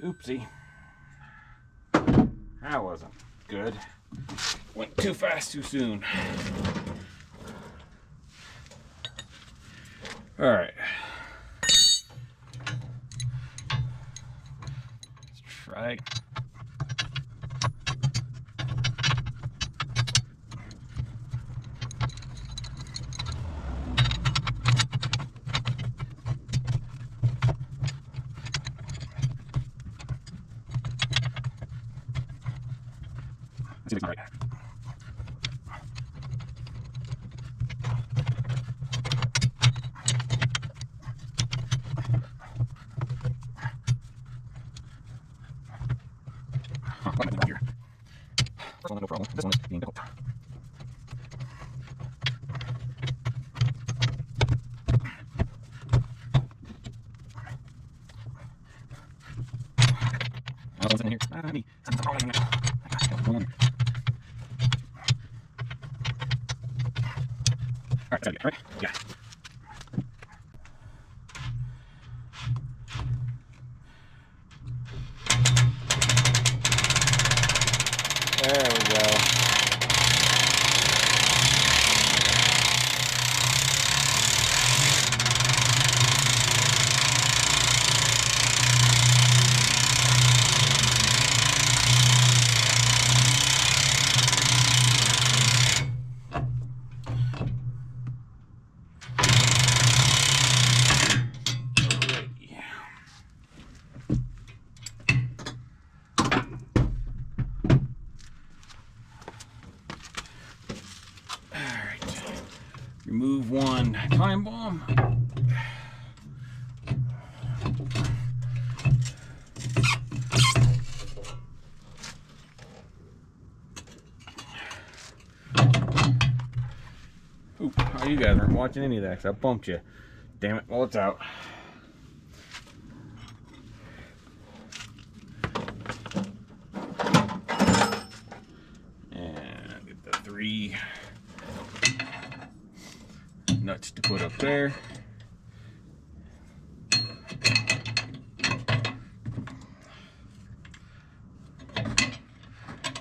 Oopsie. That wasn't good. Went too fast too soon. All right. Let's try. See if it's all right. What am I doing here? First one, no problem. This one is being built. What's in here? Me. Something's wrong in there. All right, right? Yeah. There we go. Remove one time bomb. Oop, oh, you guys aren't watching any of that because I bumped you. Damn it, well, it's out. And get the 3 nuts to put up there.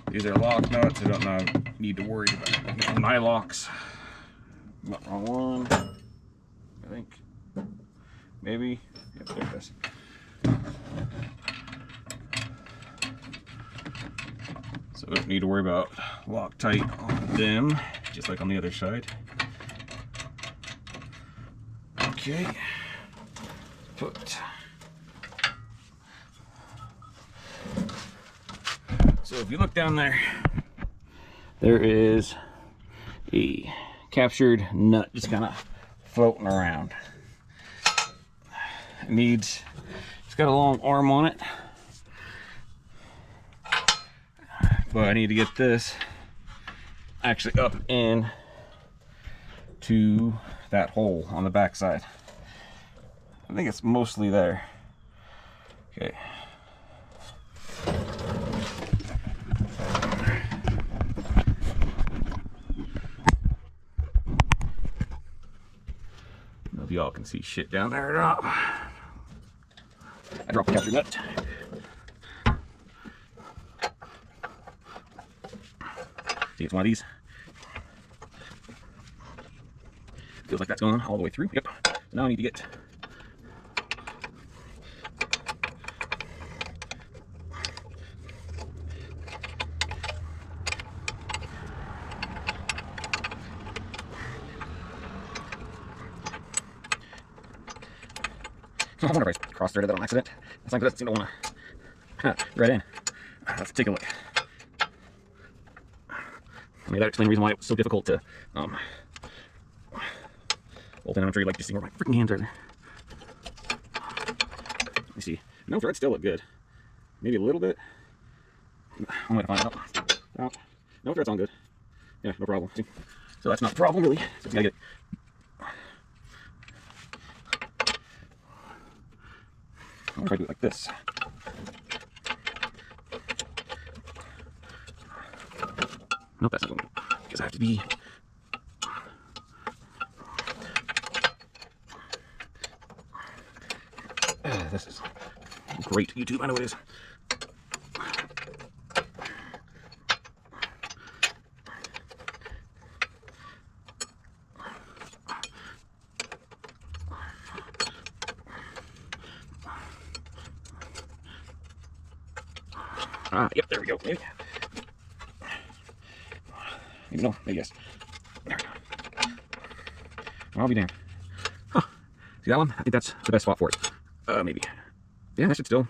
These are lock nuts. I don't need to worry about my locks. Not wrong one. I think. Maybe. Yep, there it is. So we don't need to worry about Loctite on them, just like on the other side. Okay. Put. So if you look down there, there is a captured nut just kind of floating around. It's got a long arm on it, but I need to get this actually up in to that hole on the back side. I think it's mostly there. Okay. I don't know if y'all can see shit down there or not. I dropped the capture nut. See, it's one of these. Feels like that's going all the way through. Yep. So now I need to get I wonder if I cross-threaded that on accident. That's not good. I don't want to right in. Let's take a look. Maybe that explains the reason why it was so difficult to bolt in. I'm sure you'd like to see where my freaking hands are there. Let me see. No threads still look good. Maybe a little bit. I'm gonna find out. No, thread's on good. Yeah, no problem. See? So that's not a problem really. So you gotta get it. What if I do it like this? Nope, that's not going to go. Because I have to be. This is great YouTube, I know it is. Yep, there we go. Maybe. Maybe no, maybe yes. There we go. I'll be damned. Huh. See that one? I think that's the best spot for it. Maybe. Yeah, that should still.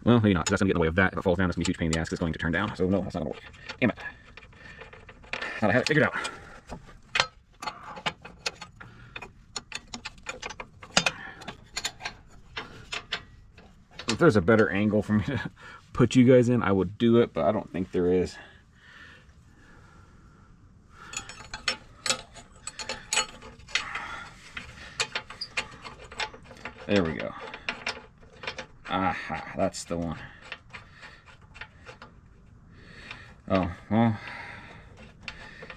Well, maybe not, because that's going to get in the way of that. If it falls down, it's going to be a huge pain in the ass because it's going to turn down. So no, that's not going to work. Damn it. Thought I had it figured out. If there's a better angle for me to put you guys in, I would do it, but I don't think there is. There we go. Aha, that's the one. Oh, well,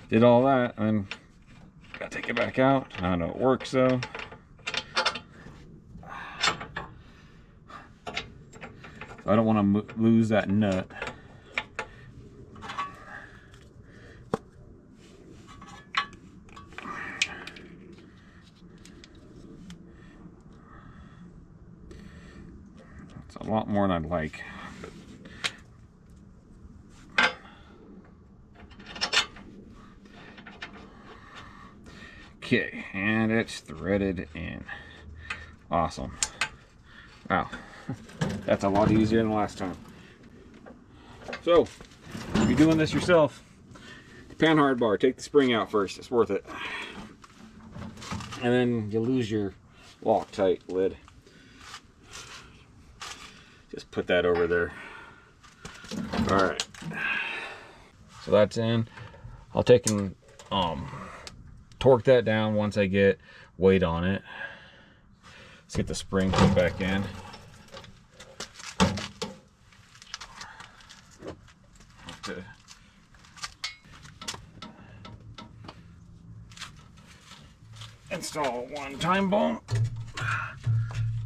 did all that, and gotta take it back out. I don't know it works though. I don't want to lose that nut. It's a lot more than I'd like. Okay, and it's threaded in. Awesome. Wow. That's a lot easier than last time. So, if you're doing this yourself, pan hard bar, take the spring out first, it's worth it. And then you lose your Loctite lid. Just put that over there. Alright. So that's in. I'll take and torque that down once I get weight on it. Let's get the spring put back in. To install one time bomb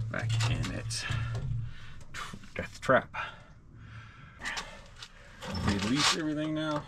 back in its death trap. Release everything now.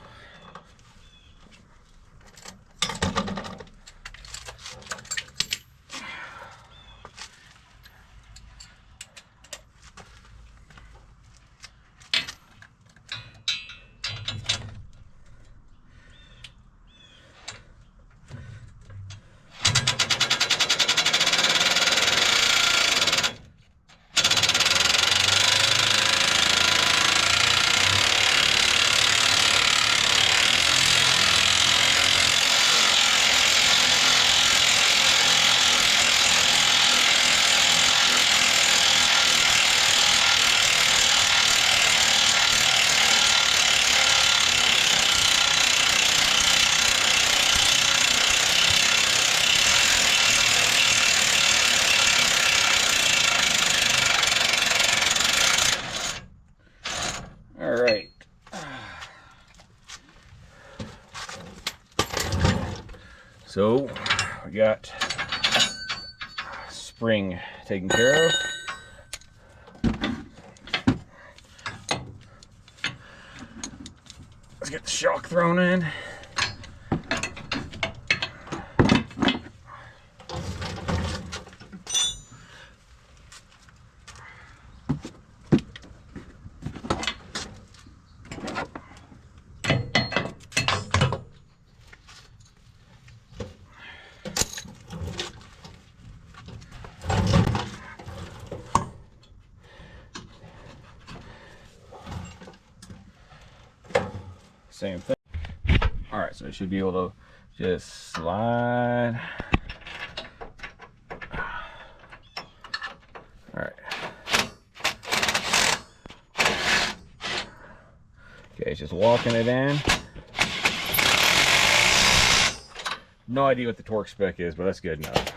Alright. So we got spring taken care of. Let's get the shock thrown in. Same thing. All right, so it should be able to just slide. All right. Okay, it's just walking it in. No idea what the torque spec is, but that's good enough.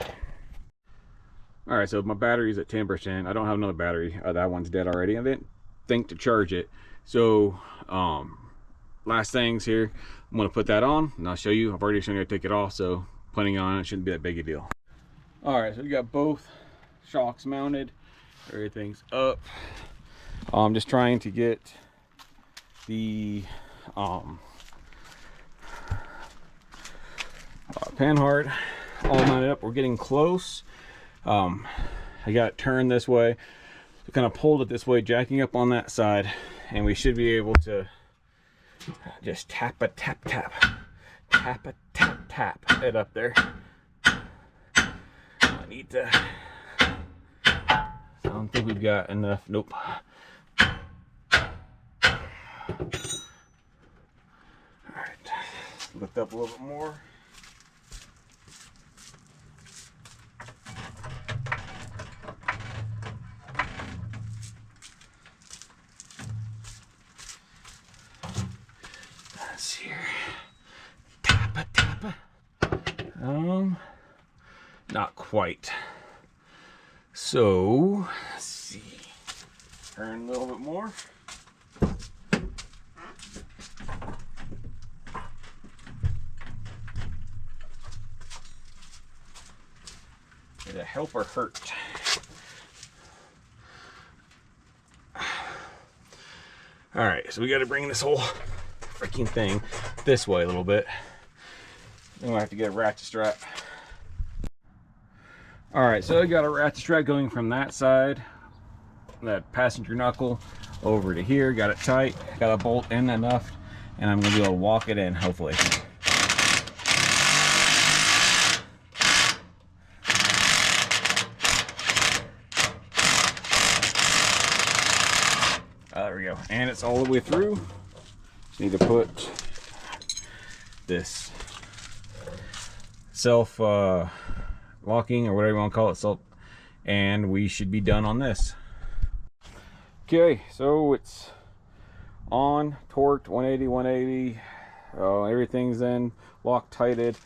All right, so my battery's at 10%. I don't have another battery. That one's dead already. I didn't think to charge it. So last things here, I'm gonna put that on and I'll show you. I've already shown you how to take it off, so putting it on it shouldn't be that big a deal. All right, so we got both shocks mounted. Everything's up. I'm just trying to get the panhard all mounted up. We're getting close. I got it turned this way, so kind of pulled it this way, jacking up on that side, and we should be able to just tap a tap tap tap a tap tap it up there. I need to, I don't think we've got enough. Nope. All right, lift up a little bit more. Here, tappa tappa. Not quite. So let's see. Turn a little bit more. It'll help or hurt. All right, so we got to bring this whole freaking thing this way a little bit. Then we'll have to get a ratchet strap. All right, so I got a ratchet strap going from that side, that passenger knuckle, over to here. Got it tight, got a bolt in enough, and I'm gonna be able to walk it in, hopefully. There we go, and it's all the way through. Need to put this self locking or whatever you want to call it, and we should be done on this. Okay, so it's on, torqued, 180, 180. Everything's in, lock tighted.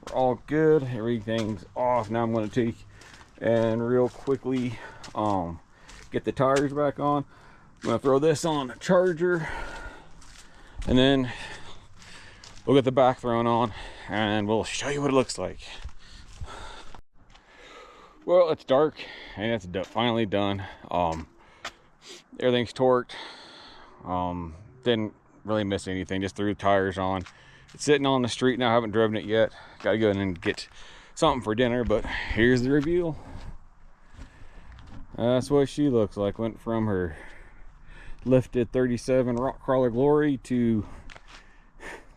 We're all good. Everything's off. Now I'm going to take and real quickly get the tires back on. I'm going to throw this on a charger, and then we'll get the back thrown on and we'll show you what it looks like. Well, it's dark and it's finally done. Everything's torqued. Didn't really miss anything, just threw tires on. It's sitting on the street now. I haven't driven it yet. Gotta go in and get something for dinner, but here's the reveal. That's what she looks like. Went from her lifted 37 rock crawler glory to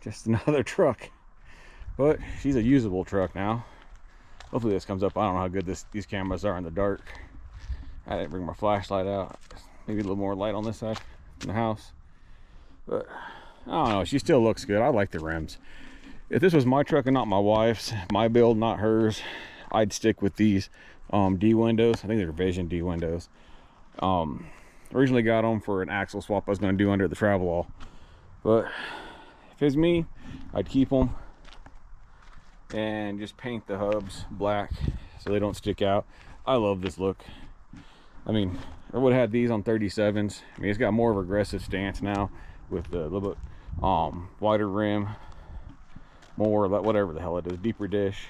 just another truck, but she's a usable truck now. Hopefully this comes up. I don't know how good these cameras are in the dark. I didn't bring my flashlight out. Maybe a little more light on this side in the house, but I don't know, she still looks good. I like the rims. If this was my truck and not my wife's, my build, not hers, I'd stick with these D windows. I think they're Vision D windows. Originally got them for an axle swap I was going to do under the Travelall, but if it's me, I'd keep them and just paint the hubs black so they don't stick out. I love this look. I mean, I would have had these on 37s. I mean, it's got more of an aggressive stance now with the little bit wider rim, more whatever the hell it is, deeper dish.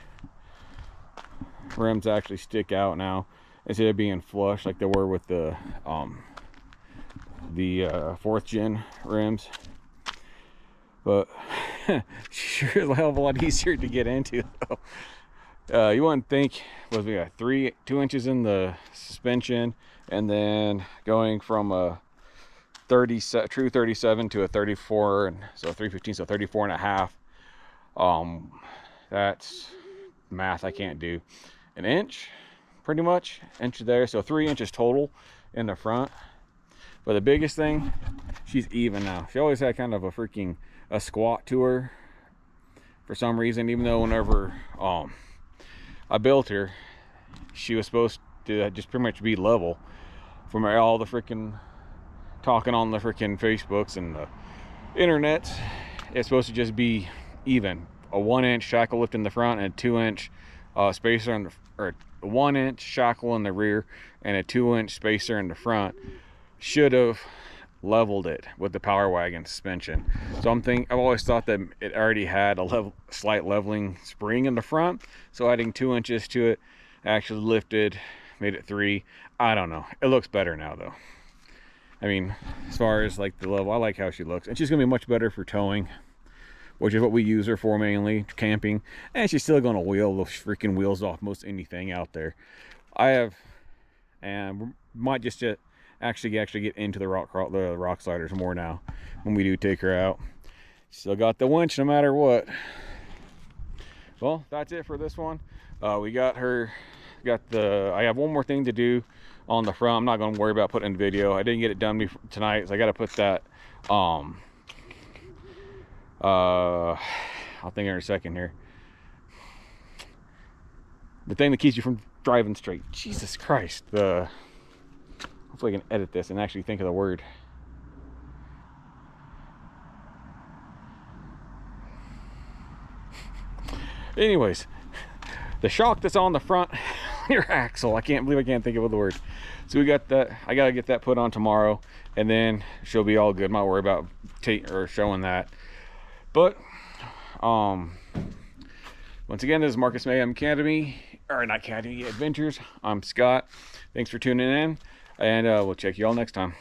Rims actually stick out now instead of being flush like they were with the 4th gen rims. But sure is a hell of a lot easier to get into though. You wouldn't think, was we got 2 inches in the suspension, and then going from a true 37 to a 34, and so 315, so 34 and a half. That's math I can't do. An inch, pretty much, inch there, so 3 inches total in the front. But the biggest thing, she's even now. She always had kind of a squat to her for some reason, even though whenever I built her, she was supposed to just pretty much be level. From all the freaking talking on the freaking Facebooks and the internet, it's supposed to just be even. A 1-inch shackle lift in the front and a 2-inch spacer on the, or a 1-inch shackle in the rear and a 2-inch spacer in the front should have leveled it with the Power Wagon suspension. So I've always thought that it already had a slight leveling spring in the front, so adding 2 inches to it actually lifted, made it 3. I don't know, it looks better now though. I mean, as far as like the level, I like how she looks, and she's gonna be much better for towing, which is what we use her for mainly, camping. And she's still gonna wheel those freaking wheels off most anything out there. I have, and might just actually get into the rock sliders more now when we do take her out. Still got the winch no matter what. Well, that's it for this one. We got her, I have one more thing to do on the front. I'm not going to worry about putting in video. I didn't get it done tonight, so I got to put that I'll think in a second here, the thing that keeps you from driving straight. Jesus Christ. Hopefully I can edit this and actually think of the word. Anyways, the shock that's on the front your axle. I can't believe I can't think of the word. So we got that. I gotta get that put on tomorrow, and then she'll be all good. Not worry about showing that. But once again, this is Marcus Mayhem Academy, or not Academy, Adventures. I'm Scott. Thanks for tuning in, and we'll check you all next time.